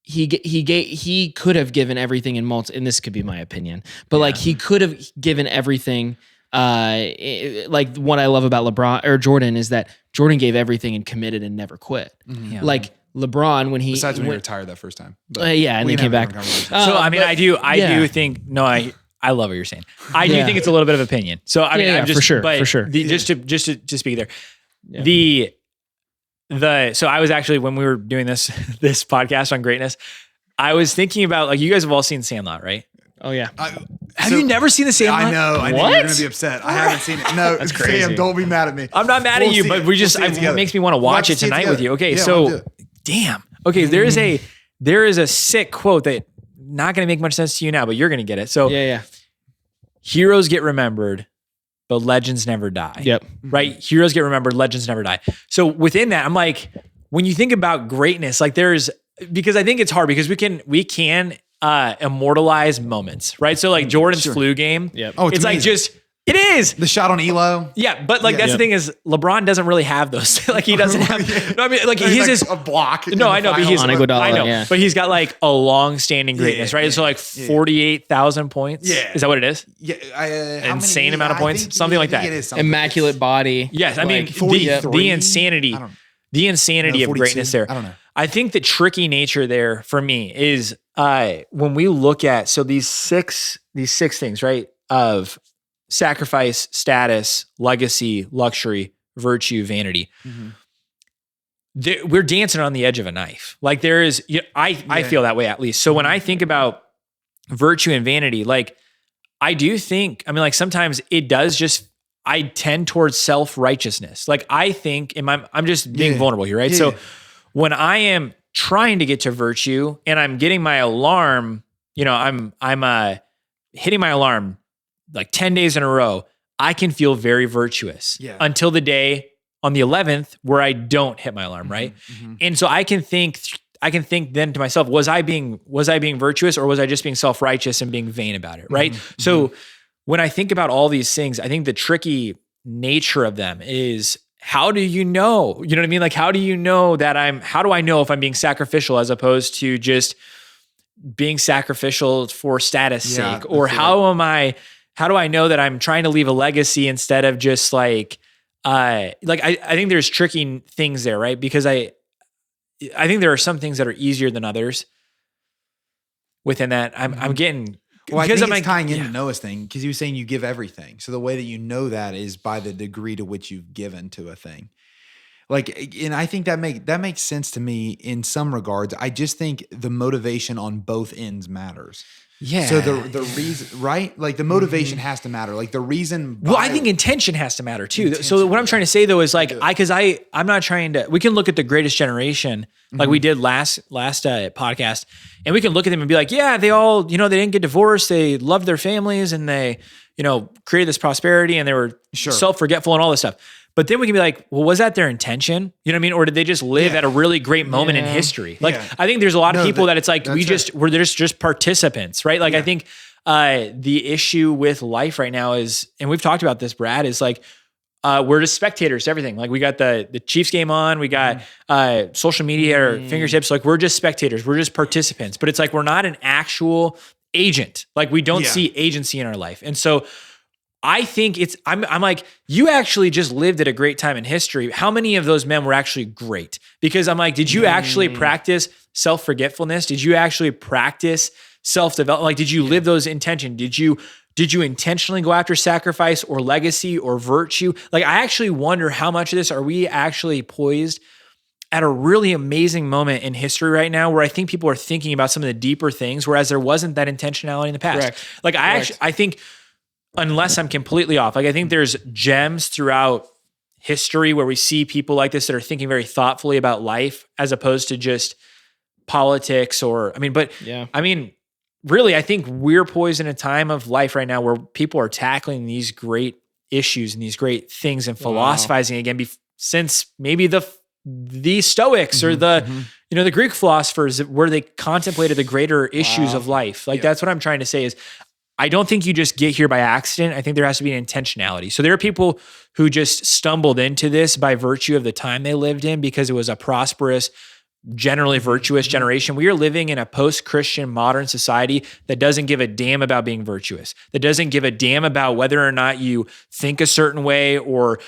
he could have given everything in and this could be my opinion, but like he could have given everything. Like what I love about LeBron or Jordan is that Jordan gave everything and committed and never quit. Like LeBron when he Besides when he went- retired that first time. But and we then can came have a back. different conversation. So I mean, but- I do yeah. think I love what you're saying. I do think it's a little bit of opinion. So I mean, Yeah, I'm just for sure, but for sure. Just to speak there, so I was actually when we were doing this podcast on greatness, I was thinking about like you guys have all seen Sandlot, right? Oh yeah. Have you never seen the Sandlot? I know you're What? going to be upset. I haven't seen it. No, That's crazy. Sam, don't be mad at me. I'm not mad We'll at you, see but it. we just We'll see it it together. makes me want to We'll have watch to it see it tonight with you. together. Okay, Yeah, we'll do so it. damn. Okay, there is a sick quote that not going to make much sense to you now, but you're going to get it. So Yeah. heroes get remembered, but legends never die. Yep. Right? Heroes get remembered, legends never die. So within that, I'm like, when you think about greatness, like because I think it's hard because we can immortalize moments, right? So like Jordan's flu game. Yep. Oh, it's like amazing. it is. The shot on Elo. Yeah, but like that's the thing is LeBron doesn't really have those. Like he doesn't have. No, I mean like He's he's like his a block. No, I know, but he's Iguodala, I know, yeah. but he's got like a long-standing greatness, right? So like 48,000 points. Yeah. Is that what it is? Yeah, how Insane many- amount of I points? think Something like that. it is something. Immaculate body. Yes, I mean Like, 43? the insanity, I don't know. the insanity No, of 42? greatness there. I don't know. I think the tricky nature there for me is when we look at these six things, right? Of sacrifice, status, legacy, luxury, virtue, vanity. We're dancing on the edge of a knife. Like there is, I feel that way at least. So when I think about virtue and vanity, like I do think, I mean, like sometimes it does just, I tend towards self-righteousness. Like I think, I'm just being vulnerable here, right? Yeah. So when I am trying to get to virtue and I'm getting my alarm, I'm hitting my alarm like 10 days in a row, I can feel very virtuous until the day on the 11th where I don't hit my alarm, right? And so I can think then to myself, was I being virtuous or was I just being self-righteous and being vain about it, right? So when I think about all these things, I think the tricky nature of them is how do you know? You know what I mean? Like how do you know how do I know if I'm being sacrificial as opposed to just being sacrificial for status sake? Or how do I know that I'm trying to leave a legacy instead of just I think there's tricky things there, right? Because I think there are some things that are easier than others within that. I'm getting, Well, I because think I'm it's tying into Noah's thing because he was saying you give everything. So the way that you know that is by the degree to which you've given to a thing. Like, and I think that makes sense to me in some regards. I just think the motivation on both ends matters. Yeah. So the reason, right? Like the motivation has to matter. Like the reason. Well, I think intention has to matter too. So what I'm trying to say though is like I'm not trying to. We can look at the Greatest Generation like we did last podcast, and we can look at them and be like, yeah, they all they didn't get divorced, they loved their families, and they created this prosperity, and they were self-forgetful and all this stuff. But then we can be like, well, was that their intention? You know what I mean? Or did they just live at a really great moment in history? Like, I think there's a lot of people that it's like, we're just participants, right? Like, I think the issue with life right now is, and we've talked about this, Brad, is like, we're just spectators to everything. Like we got the Chiefs game on, we got social media or fingertips. Like we're just spectators, we're just participants, but it's like, we're not an actual agent. Like we don't see agency in our life. And so I think I'm like, you actually just lived at a great time in history. How many of those men were actually great? Because I'm like, did you actually practice self-forgetfulness? Did you actually practice self-development? Like, did you live those intentions? Did you intentionally go after sacrifice or legacy or virtue? Like, I actually wonder how much of this are we actually poised at a really amazing moment in history right now where I think people are thinking about some of the deeper things, whereas there wasn't that intentionality in the past. Correct. Like I think, unless I'm completely off, like I think there's gems throughout history where we see people like this that are thinking very thoughtfully about life as opposed to just politics really, I think we're poised in a time of life right now where people are tackling these great issues and these great things and philosophizing again since maybe the Stoics or the Greek philosophers where they contemplated the greater issues of life. Like that's what I'm trying to say is I don't think you just get here by accident. I think there has to be an intentionality. So there are people who just stumbled into this by virtue of the time they lived in because it was a prosperous, generally virtuous generation. We are living in a post-Christian modern society that doesn't give a damn about being virtuous, that doesn't give a damn about whether or not you think a certain way or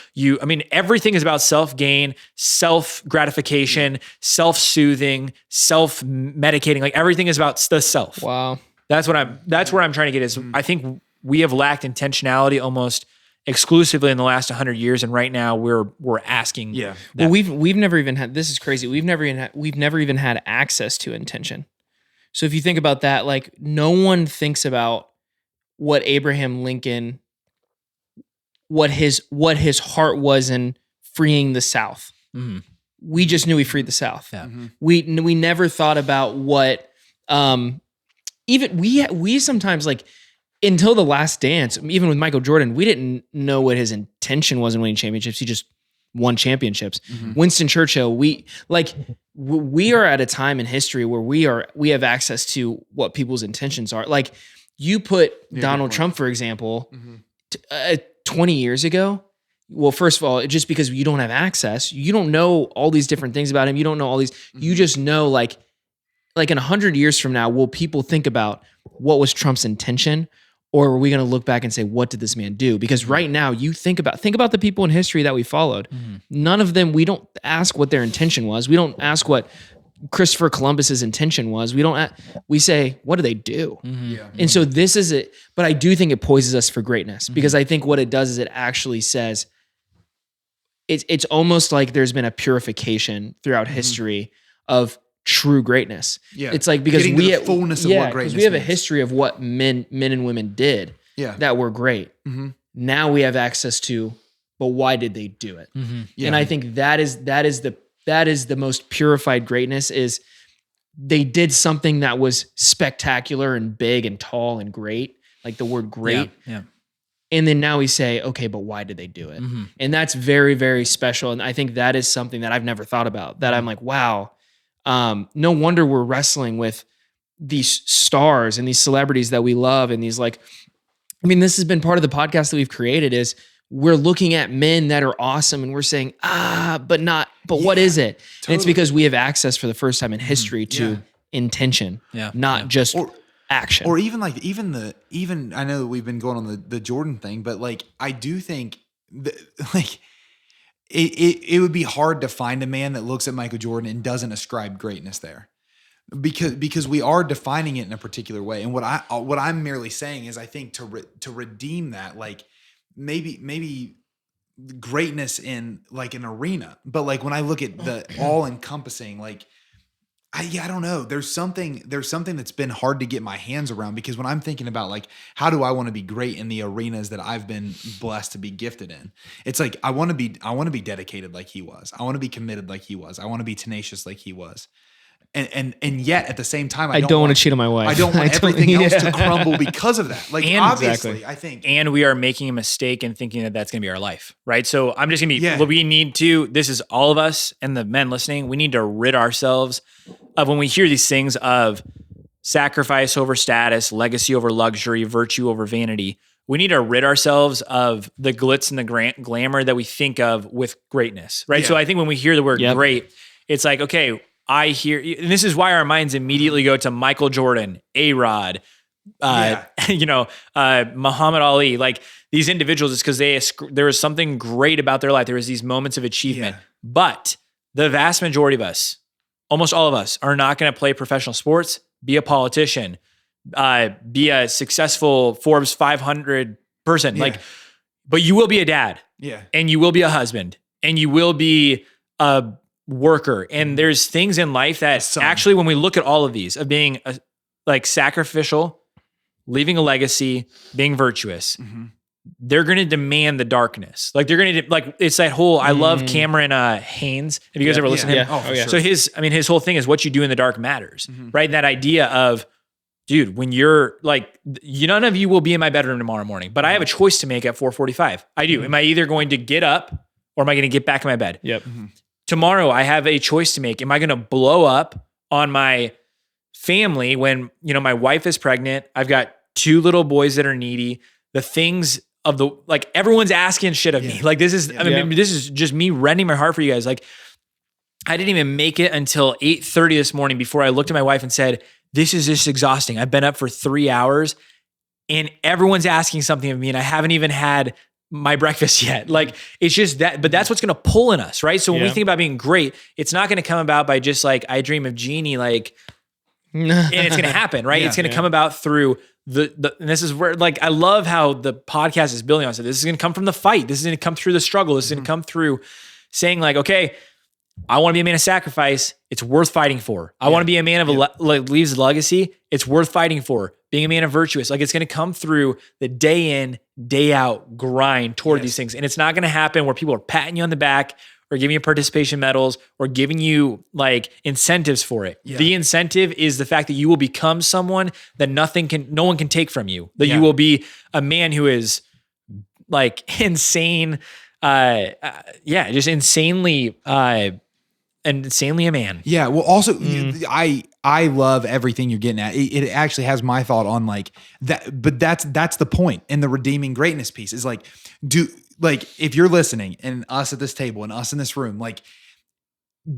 everything is about self-gain, self-gratification, self-soothing, self-medicating. Like everything is about the self. Wow. That's where I'm trying to get is I think we have lacked intentionality almost exclusively in the last 100 years, and right now we're asking. Yeah. Well, we've never even had. This is crazy. We've never even had access to intention. So if you think about that, like no one thinks about what Abraham Lincoln, what his heart was in freeing the South. Mm-hmm. We just knew he freed the South. Yeah. Mm-hmm. We never thought about what. Even we sometimes like until the Last Dance, even with Michael Jordan, we didn't know what his intention was in winning championships. He just won championships. Mm-hmm. Winston Churchill, we are at a time in history where we have access to what people's intentions are. Like you put Donald Trump, for example, 20 years ago. Well, first of all, just because you don't have access, you don't know all these different things about him. You don't know all these. Mm-hmm. You just know like in 100 years from now, will people think about what was Trump's intention? Or are we going to look back and say, what did this man do? Because right now you think about the people in history that we followed. Mm-hmm. None of them, we don't ask what their intention was. We don't ask what Christopher Columbus's intention was. We say, what do they do? Mm-hmm. Yeah. And so this is it. But I do think it poises us for greatness because I think what it does is it actually says, it's almost like there's been a purification throughout history of true greatness. Yeah. It's like because we have fullness of what greatness we have a history of what men and women did that were great. Mm-hmm. Now we have access to, but why did they do it? Mm-hmm. Yeah. And I think that is the most purified greatness is they did something that was spectacular and big and tall and great, like the word great. Yeah. And then now we say, okay, but why did they do it? Mm-hmm. And that's very, very special. And I think that is something that I've never thought about that I'm like, wow, no wonder we're wrestling with these stars and these celebrities that we love. And these this has been part of the podcast that we've created is we're looking at men that are awesome and we're saying, but what is it? Totally. And it's because we have access for the first time in history to intention, not just action. Or even I know that we've been going on the Jordan thing, but like, I do think it would be hard to find a man that looks at Michael Jordan and doesn't ascribe greatness there, because we are defining it in a particular way. And what I'm merely saying is, I think to redeem that, like maybe greatness in like an arena, but like when I look at the all encompassing, like I don't know. There's something that's been hard to get my hands around, because when I'm thinking about like, how do I want to be great in the arenas that I've been blessed to be gifted in? It's like, I want to be dedicated like he was. I want to be committed like he was. I want to be tenacious like he was. And yet at the same time, I don't want to cheat on my wife. I don't want everything else to crumble because of that. Like, And obviously, exactly. I think. And we are making a mistake in thinking that that's going to be our life, right? So I'm just going to be, Yeah. we need to, this is all of us and the men listening, we need to rid ourselves of when we hear these things of sacrifice over status, legacy over luxury, virtue over vanity. We need to rid ourselves of the glitz and the glamour that we think of with greatness, right? Yeah. So I think when we hear the word Yep. great, it's like, okay, I hear, and this is why our minds immediately go to Michael Jordan, A-Rod, Muhammad Ali, like these individuals. It's because there was something great about their life. There was these moments of achievement, Yeah. but the vast majority of us, almost all of us, are not going to play professional sports, be a politician, be a successful Forbes 500 person. Yeah. Like, but you will be a dad, Yeah. and you will be a husband, and you will be a worker. And there's things in life that Son. actually, when we look at all of these, of being like sacrificial, leaving a legacy, being virtuous, Mhm. they're going to demand the darkness. Like they're going to, like, it's that whole, I love Cameron Haynes. Have you guys ever listened to him? Oh, for yeah. sure. So his whole thing is what you do in the dark matters, right? That idea of, dude, when you're like, none of you will be in my bedroom tomorrow morning, but I have a choice to make at 4:45. I do. Am I either going to get up or am I going to get back in my bed? Yep. Tomorrow I have a choice to make. Am I going to blow up on my family when, my wife is pregnant? I've got 2 little boys that are needy. The things of the, like, everyone's asking shit of me. Like, this is, this is just me rending my heart for you guys. Like, I didn't even make it until 8:30 this morning before I looked at my wife and said, this is just exhausting. I've been up for 3 hours and everyone's asking something of me and I haven't even had my breakfast yet. Like, it's just that, but that's what's going to pull in us, right? So when we think about being great, it's not going to come about by just like, I dream of Jeannie, like, and it's going to happen, right? Yeah, It's going to come about through and this is where, like, I love how the podcast is building on. So this is going to come from the fight. This is going to come through the struggle. This is going to come through saying like, okay, I want to be a man of sacrifice. It's worth fighting for. I want to be a man of leaves a legacy. It's worth fighting for. Being a man of virtuous. Like, it's going to come through the day in, day out grind toward these things. And it's not going to happen where people are patting you on the back or giving you participation medals or giving you like incentives for it. Yeah. The incentive is the fact that you will become someone that no one can take from you. That you will be a man who is like insane. Just insanely a man. Yeah. Well, also, I love everything you're getting at. It actually has my thought on like that, but that's the point in the redeeming greatness piece is like, if you're listening and us at this table and us in this room, like,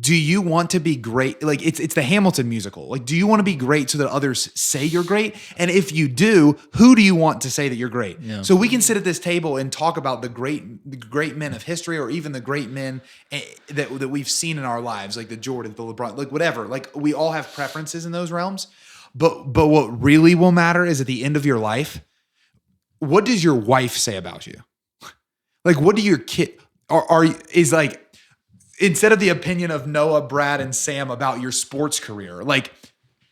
do you want to be great? Like, it's the Hamilton musical. Like, do you want to be great so that others say you're great? And if you do, who do you want to say that you're great? Yeah. So we can sit at this table and talk about the great men of history, or even the great men that we've seen in our lives, like the Jordan, the LeBron, like whatever. Like, we all have preferences in those realms. But what really will matter is at the end of your life, what does your wife say about you? Like, what do your kid is like? Instead of the opinion of Noah, Brad, and Sam about your sports career, like,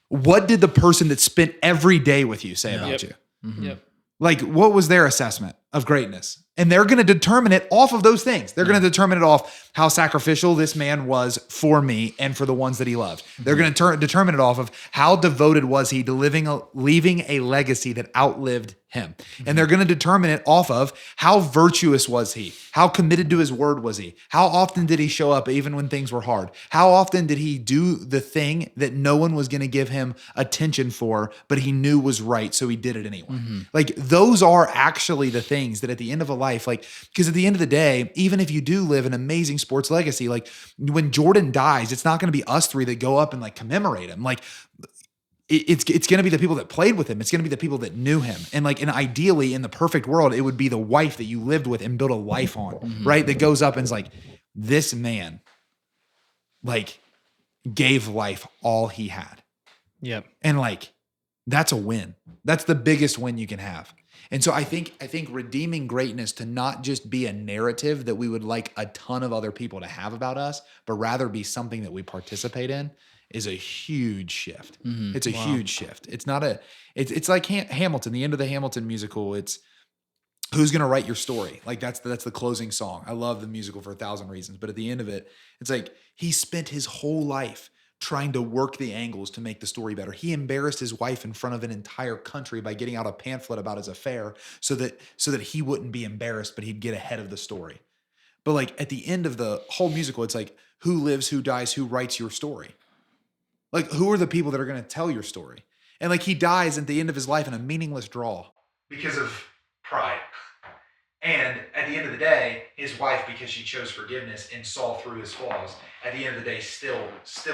what did the person that spent every day with you say about you? Yep. Like, what was their assessment of greatness? And they're going to determine it off of those things. They're going to determine it off how sacrificial this man was for me and for the ones that he loved. They're going to determine it off of how devoted was he to leaving a legacy that outlived him. And they're going to determine it off of how virtuous was he? How committed to his word was he? How often did he show up even when things were hard? How often did he do the thing that no one was going to give him attention for, but he knew was right, so he did it anyway? Like, those are actually the things that at the end of a life, like, because at the end of the day, even if you do live an amazing sports legacy, like when Jordan dies, it's not going to be us three that go up and like commemorate him. Like, it's going to be the people that played with him. It's going to be the people that knew him. And ideally in the perfect world, it would be the wife that you lived with and built a life on, right? That goes up and is like, this man, like, gave life all he had. Yep. And like, that's a win. That's the biggest win you can have. And so I think redeeming greatness to not just be a narrative that we would like a ton of other people to have about us, but rather be something that we participate in is a huge shift. It's a huge shift. It's not it's like Hamilton, the end of the Hamilton musical. It's who's going to write your story? Like that's the closing song. I love the musical for 1,000 reasons, but at the end of it, it's like he spent his whole life trying to work the angles to make the story better. He embarrassed his wife in front of an entire country by getting out a pamphlet about his affair so that he wouldn't be embarrassed, but he'd get ahead of the story. But like at the end of the whole musical, it's like who lives, who dies, who writes your story? Like who are the people that are going to tell your story? And like he dies at the end of his life in a meaningless draw because of pride. And at the end of the day, his wife, because she chose forgiveness and saw through his flaws, at the end of the day, still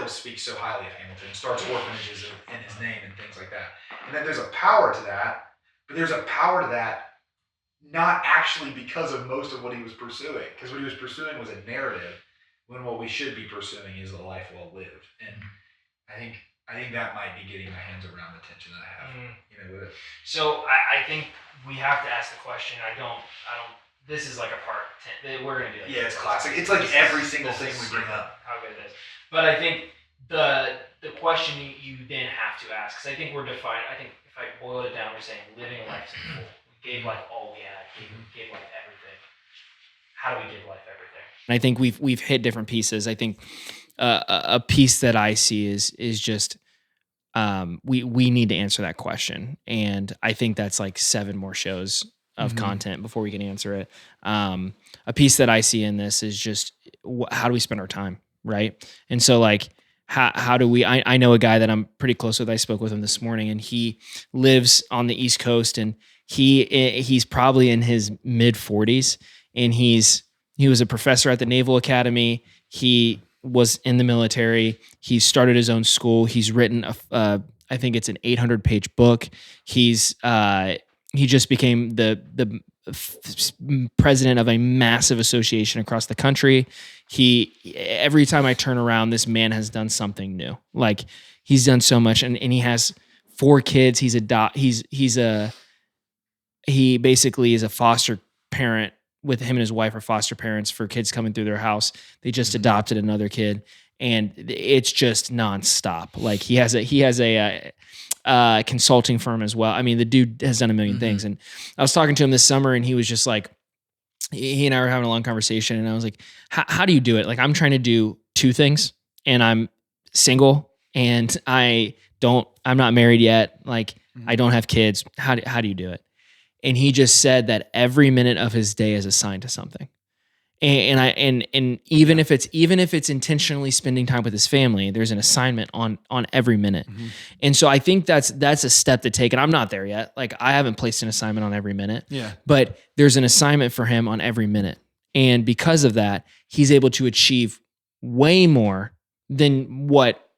speaks so highly of Hamilton and starts orphanages in his name and things like that. And then there's a power to that, but there's a power to that not actually because of most of what he was pursuing. Because what he was pursuing was a narrative, when what we should be pursuing is a life well lived. And I think that might be getting my hands around the tension that I have, with it. So I think we have to ask the question. I don't. This is like a part 10. We're gonna do. Like it's classic. It's like every single thing we bring up. How good it is. But I think the question you then have to ask, because I think we're defined. I think if I boil it down, we're saying living a life to the full. We gave life all we had. Gave life everything. How do we give life everything? And I think we've hit different pieces. I think a piece that I see is just. We need to answer that question. And I think that's like 7 more shows of content before we can answer it. A piece that I see in this is just how do we spend our time? Right. And so like, how do we, I know a guy that I'm pretty close with. I spoke with him this morning and he lives on the East Coast and he's probably in his mid 40s and he was a professor at the Naval Academy. He was in the military. He started his own school. He's written I think it's an 800-page book. He just became the president of a massive association across the country. Every time I turn around, this man has done something new. Like he's done so much, and he has 4 kids. He basically is a foster parent. With him and his wife are foster parents for kids coming through their house. They just adopted another kid, and it's just nonstop. Like he has a consulting firm as well. I mean, the dude has done a million things. And I was talking to him this summer, and he was just like, he and I were having a long conversation, and I was like, "How do you do it? Like, I'm trying to do 2 things, and I'm single, and I'm not married yet. Like, I don't have kids. How do you do it?" And he just said that every minute of his day is assigned to something. And even if it's intentionally spending time with his family, there's an assignment on every minute. And so I think that's a step to take. And I'm not there yet. Like I haven't placed an assignment on every minute. Yeah. But there's an assignment for him on every minute. And because of that, he's able to achieve way more than what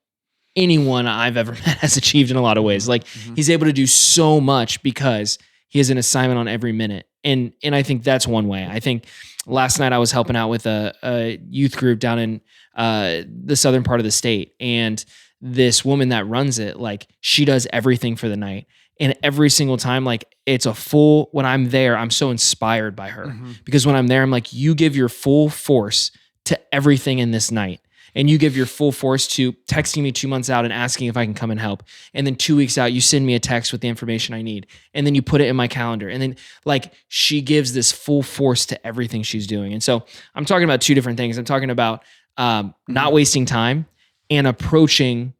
anyone I've ever met has achieved in a lot of ways. Like he's able to do so much because he has an assignment on every minute. And I think that's one way. I think last night I was helping out with a youth group down in the southern part of the state. And this woman that runs it, like she does everything for the night. And every single time, like when I'm there, I'm so inspired by her because when I'm there, I'm like, you give your full force to everything in this night. And you give your full force to texting me 2 months out and asking if I can come and help. And then 2 weeks out, you send me a text with the information I need. And then you put it in my calendar. And then like she gives this full force to everything she's doing. And so I'm talking about 2 different things. I'm talking about not wasting time and approaching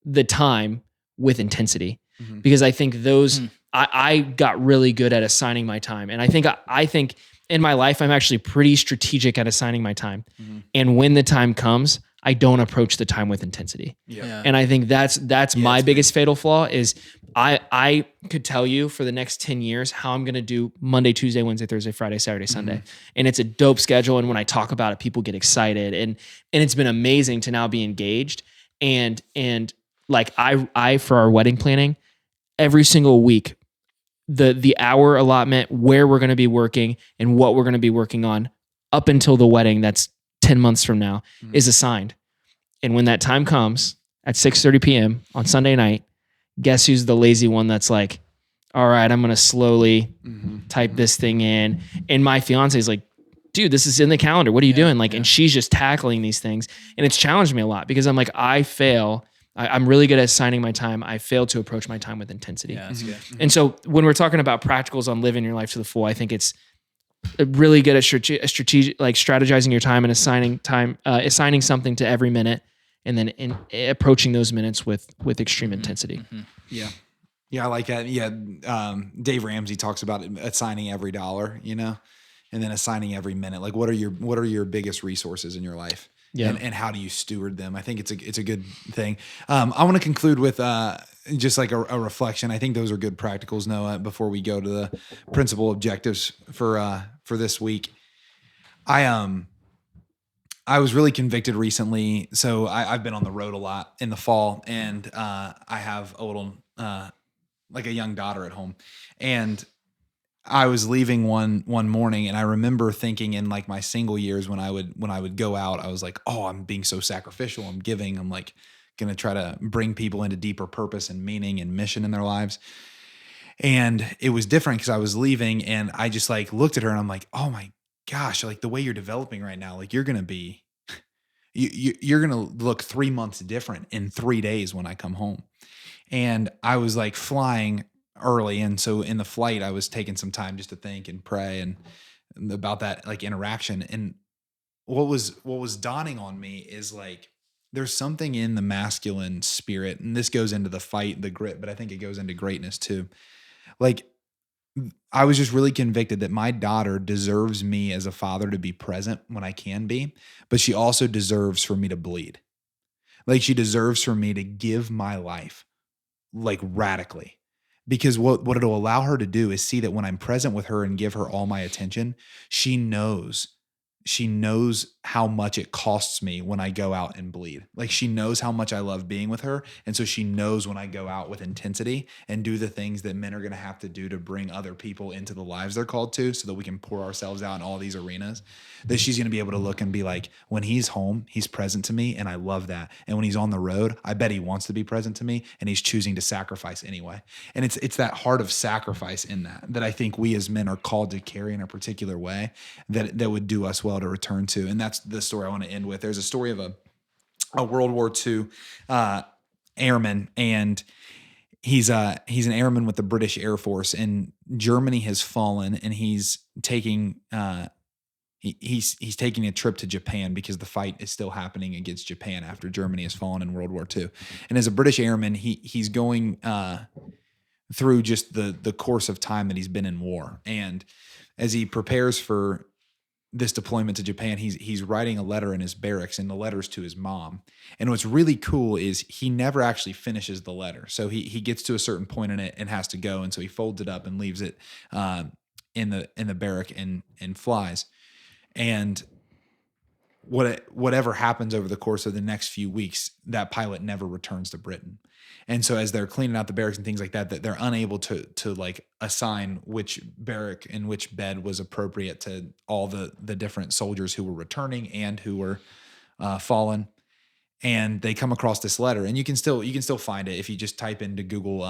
the time with intensity. Because I think those, I got really good at assigning my time. And I think in my life, I'm actually pretty strategic at assigning my time. And when the time comes, I don't approach the time with intensity. Yeah. And I think that's my biggest fatal flaw is I could tell you for the next 10 years how I'm going to do Monday, Tuesday, Wednesday, Thursday, Friday, Saturday, Sunday. And it's a dope schedule. And when I talk about it, people get excited and it's been amazing to now be engaged. And like I for our wedding planning, every single week, the hour allotment, where we're going to be working and what we're going to be working on up until the wedding, that's 10 months from now, is assigned. And when that time comes at 6:30 p.m. on Sunday night, guess who's the lazy one that's like, all right, I'm going to slowly type this thing in. And my fiance is like, dude, this is in the calendar. What are you doing? Like, and she's just tackling these things. And it's challenged me a lot because I'm like, I fail. I'm really good at assigning my time. I fail to approach my time with intensity. Yeah, that's good. And so when we're talking about practicals on living your life to the full, I think it's really good at strategic, like strategizing your time and assigning something to every minute, and then approaching those minutes with extreme intensity. Yeah. Yeah, I like that. Yeah. Dave Ramsey talks about assigning every dollar, and then assigning every minute. Like what are your biggest resources in your life? Yeah. And how do you steward them? I think it's a good thing. I want to conclude with just like a reflection. I think those are good practicals, Noah, before we go to the principal objectives for this week. I was really convicted recently. So I've been on the road a lot in the fall, and I have a little like a young daughter at home, and I was leaving one morning, and I remember thinking in like my single years when I would go out, I was like, oh, I'm being so sacrificial. I'm giving. I'm like going to try to bring people into deeper purpose and meaning and mission in their lives. And it was different because I was leaving, and I just like looked at her, and I'm like, oh my gosh, like the way you're developing right now, like you're going to be, you're going to look 3 months different in 3 days when I come home. And I was like flying early. And so in the flight, I was taking some time just to think and pray and about that like interaction. And what was dawning on me is like, there's something in the masculine spirit, and this goes into the fight, the grit, but I think it goes into greatness too. Like I was just really convicted that my daughter deserves me as a father to be present when I can be, but she also deserves for me to bleed. Like she deserves for me to give my life like radically, because what it'll allow her to do is see that when I'm present with her and give her all my attention, she knows how much it costs me when I go out and bleed. Like she knows how much I love being with her. And so she knows when I go out with intensity and do the things that men are going to have to do to bring other people into the lives they're called to, so that we can pour ourselves out in all these arenas, that she's going to be able to look and be like, when he's home, he's present to me. And I love that. And when he's on the road, I bet he wants to be present to me, and he's choosing to sacrifice anyway. And it's that heart of sacrifice in that I think we as men are called to carry in a particular way that would do us well to return to. And that's the story I want to end with. There's a story of a World War II airman, and he's an airman with the British Air Force, and Germany has fallen, and he's taking he's taking a trip to Japan because the fight is still happening against Japan after Germany has fallen in World War II. And as a British airman, he's going through just the course of time that he's been in war. And as he prepares for this deployment to Japan, he's writing a letter in his barracks, and the letter's to his mom. And what's really cool is he never actually finishes the letter. So he gets to a certain point in it and has to go. And so he folds it up and leaves it in the barrack and flies. And whatever happens over the course of the next few weeks, that pilot never returns to Britain. And so as they're cleaning out the barracks and things like that they're unable to like assign which barrack and which bed was appropriate to all the different soldiers who were returning and who were fallen. And they come across this letter, and you can still find it if you just type into Google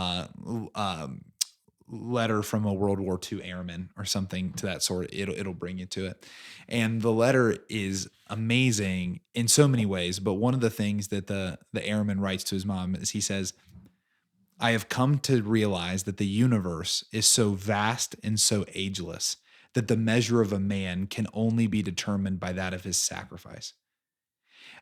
letter from a World War II airman or something to that sort. It'll bring you to it. And the letter is amazing in so many ways. But one of the things that the airman writes to his mom is he says, I have come to realize that the universe is so vast and so ageless that the measure of a man can only be determined by that of his sacrifice.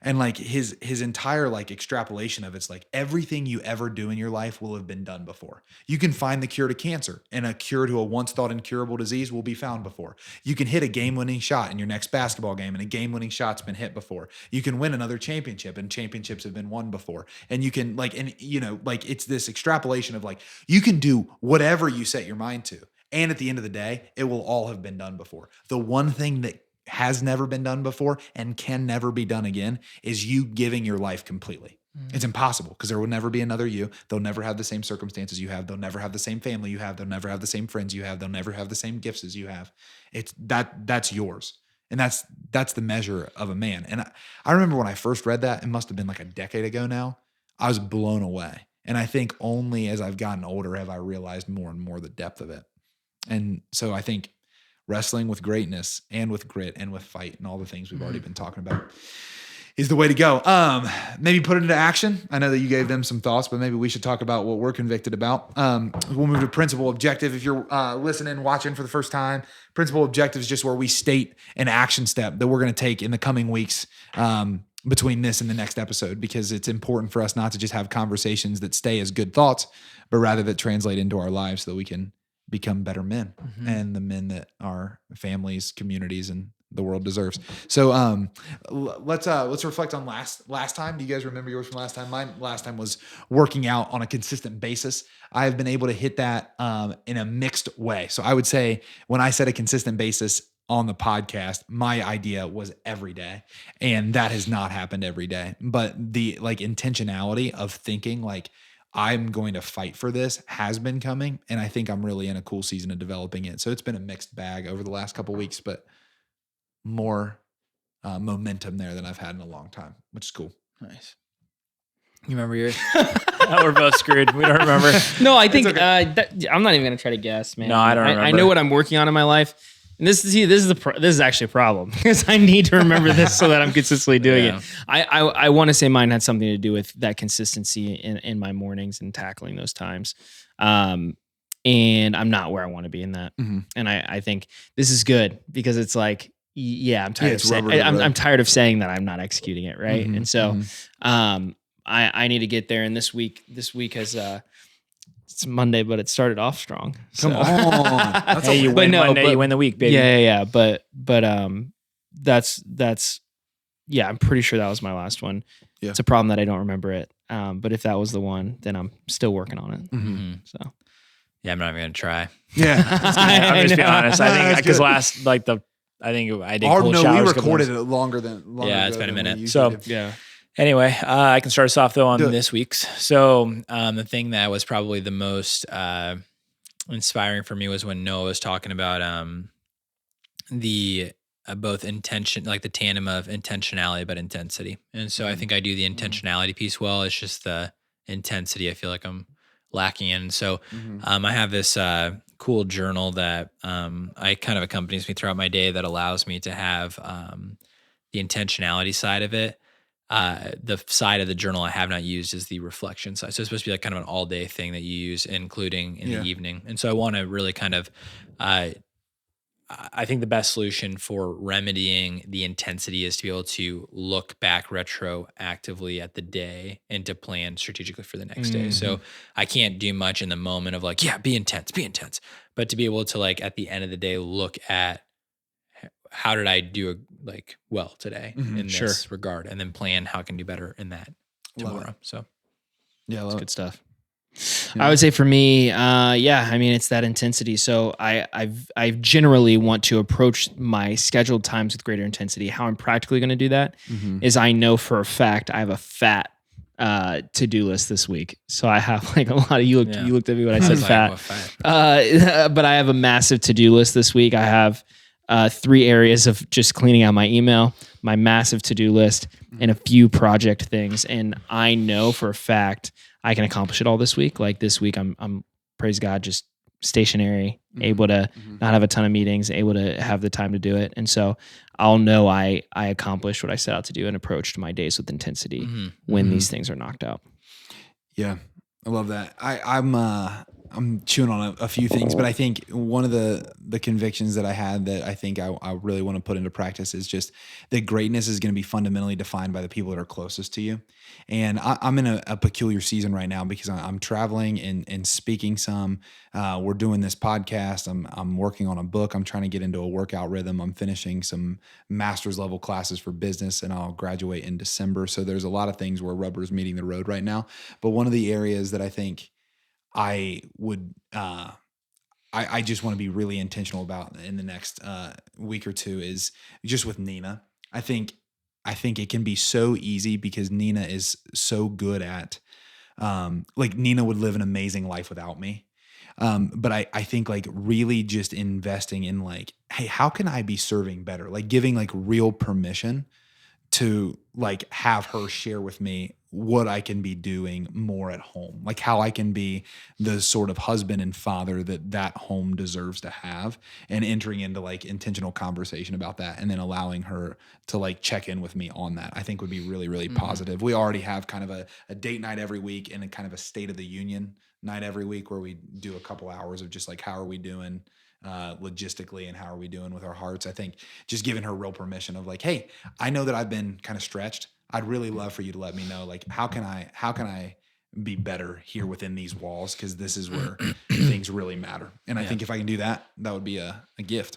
And like his entire like extrapolation of it's like everything you ever do in your life will have been done before. You can find the cure to cancer, and a cure to a once thought incurable disease will be found before. You can hit a game-winning shot in your next basketball game, and a game-winning shot's been hit before. You can win another championship, and championships have been won before. And you can like, and you know, like it's this extrapolation of like, you can do whatever you set your mind to. And at the end of the day, it will all have been done before. The one thing that has never been done before and can never be done again is you giving your life completely. It's impossible because there will never be another you. They'll never have the same circumstances you have. They'll never have the same family you have. They'll never have the same friends you have. They'll never have the same gifts as you have. It's that's yours. And that's the measure of a man. And I remember when I first read that, it must have been like a decade ago now. I was blown away. And I think only as I've gotten older have I realized more and more the depth of it. And so I think wrestling with greatness and with grit and with fight and all the things we've already been talking about is the way to go. Maybe put it into action. I know that you gave them some thoughts, but maybe we should talk about what we're convicted about. We'll move to principal objective. If you're listening, watching for the first time, principal objective is just where we state an action step that we're going to take in the coming weeks between this and the next episode, because it's important for us not to just have conversations that stay as good thoughts, but rather that translate into our lives so that we can become better men and the men that our families, communities, and the world deserves. So let's reflect on last time. Do you guys remember yours from last time? Mine last time was working out on a consistent basis. I have been able to hit that in a mixed way. So I would say when I said a consistent basis on the podcast, my idea was every day, and that has not happened every day. But the intentionality of thinking I'm going to fight for this has been coming, and I think I'm really in a cool season of developing it. So it's been a mixed bag over the last couple of weeks, but more momentum there than I've had in a long time, which is cool. Nice. You remember yours? We're both screwed. We don't remember. No, I think I'm not even gonna try to guess, man. No, I don't remember. I know what I'm working on in my life, and this is actually a problem because I need to remember this so that I'm consistently doing it. I want to say mine had something to do with that consistency in my mornings and tackling those times. And I'm not where I want to be in that. Mm-hmm. And I think this is good because it's like, yeah, I'm tired of saying I'm tired of saying that I'm not executing it, right? Mm-hmm. And so I need to get there. And this week has it's Monday, but it started off strong. Come on. That's you win Monday, you win the week, baby. Yeah. But that's I'm pretty sure that was my last one. Yeah. It's a problem that I don't remember it. But if that was the one, then I'm still working on it. Mm-hmm. So yeah, I'm not even gonna try. Yeah. I'm just being honest. I think because I think I did cold showers. We recorded it longer yeah, it's been a minute. So yeah. Anyway, I can start us off though on this week's. So the thing that was probably the most inspiring for me was when Noah was talking about the both intention, like the tandem of intentionality but intensity. And so I think I do the intentionality piece well. It's just the intensity I feel like I'm lacking in. So I have this cool journal that I kind of accompanies me throughout my day that allows me to have the intentionality side of it. The side of the journal I have not used is the reflection side. So it's supposed to be like kind of an all day thing that you use, including in the evening. And so I want to really kind of, I think the best solution for remedying the intensity is to be able to look back retroactively at the day and to plan strategically for the next day. So I can't do much in the moment of like, be intense, but to be able to like at the end of the day, look at how did I do well today in this regard, and then plan how I can do better in that tomorrow. So yeah, that's good stuff. Yeah. I would say for me, I mean, it's that intensity. So I generally want to approach my scheduled times with greater intensity. How I'm practically going to do that is I know for a fact I have a fat to-do list this week. So I have like a lot of, you looked at me when I said fat. But I have a massive to-do list this week. I have 3 areas of just cleaning out my email, my massive to-do list, and a few project things. And I know for a fact I can accomplish it all this week. Like this week, I'm praise God, just stationary, able to not have a ton of meetings, able to have the time to do it. And so I'll know I accomplished what I set out to do and approached my days with intensity when these things are knocked out. Yeah, I love that. I'm chewing on a few things, but I think one of the convictions that I had that I think I really want to put into practice is just that greatness is going to be fundamentally defined by the people that are closest to you. And I'm in a peculiar season right now because I'm traveling and speaking some. We're doing this podcast. I'm working on a book. I'm trying to get into a workout rhythm. I'm finishing some master's level classes for business, and I'll graduate in December. So there's a lot of things where rubber's meeting the road right now. But one of the areas that I think I would, I just want to be really intentional about in the next week or two is just with Nina. I think it can be so easy because Nina is so good at, Nina would live an amazing life without me. But I think really just investing in hey, how can I be serving better? Like giving real permission to like have her share with me what I can be doing more at home, like how I can be the sort of husband and father that home deserves to have, and entering into like intentional conversation about that, and then allowing her to like check in with me on that, I think would be really, really positive. We already have kind of a date night every week and a kind of a state of the union night every week where we do a couple hours of just like, how are we doing logistically and how are we doing with our hearts? I think just giving her real permission of like, hey, I know that I've been kind of stretched. I'd really love for you to let me know, like, how can I be better here within these walls? Cause this is where things really matter. And I think if I can do that, that would be a gift,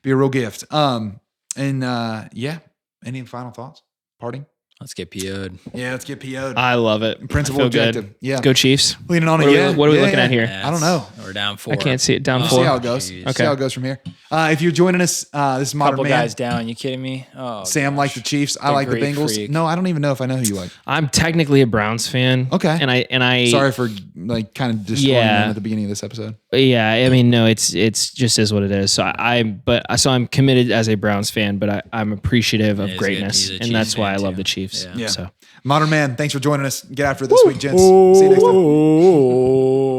be a real gift. Yeah. Any final thoughts? Parting? Let's get PO'd. Yeah, let's get PO'd. I love it. Principal I feel objective. Good. Yeah. Let's go Chiefs. Leaning on What it. are we, Yeah. what are we Yeah, looking yeah. at here? Yeah, I don't know. We're down 4. I can't see it. Down Oh, See 4. how it goes. Jeez. See Okay. how it goes from here. If you're joining us, this is Modern Couple Man. guys down. You kidding me? Oh, Sam gosh. likes the Chiefs. I The like the great Bengals. freak. No, I don't even know if I know who you like. I'm technically a Browns fan. Okay. And I Sorry for like kind of destroying Yeah. them at the beginning of this episode. Yeah, I mean, no, it's just is what it is. So I'm committed as a Browns fan, but I'm appreciative Yeah, of he's greatness, a and Chiefs that's why I fan, love too. the Chiefs. Yeah. So Modern Man, thanks for joining us. Get after it this week, gents. See you next time.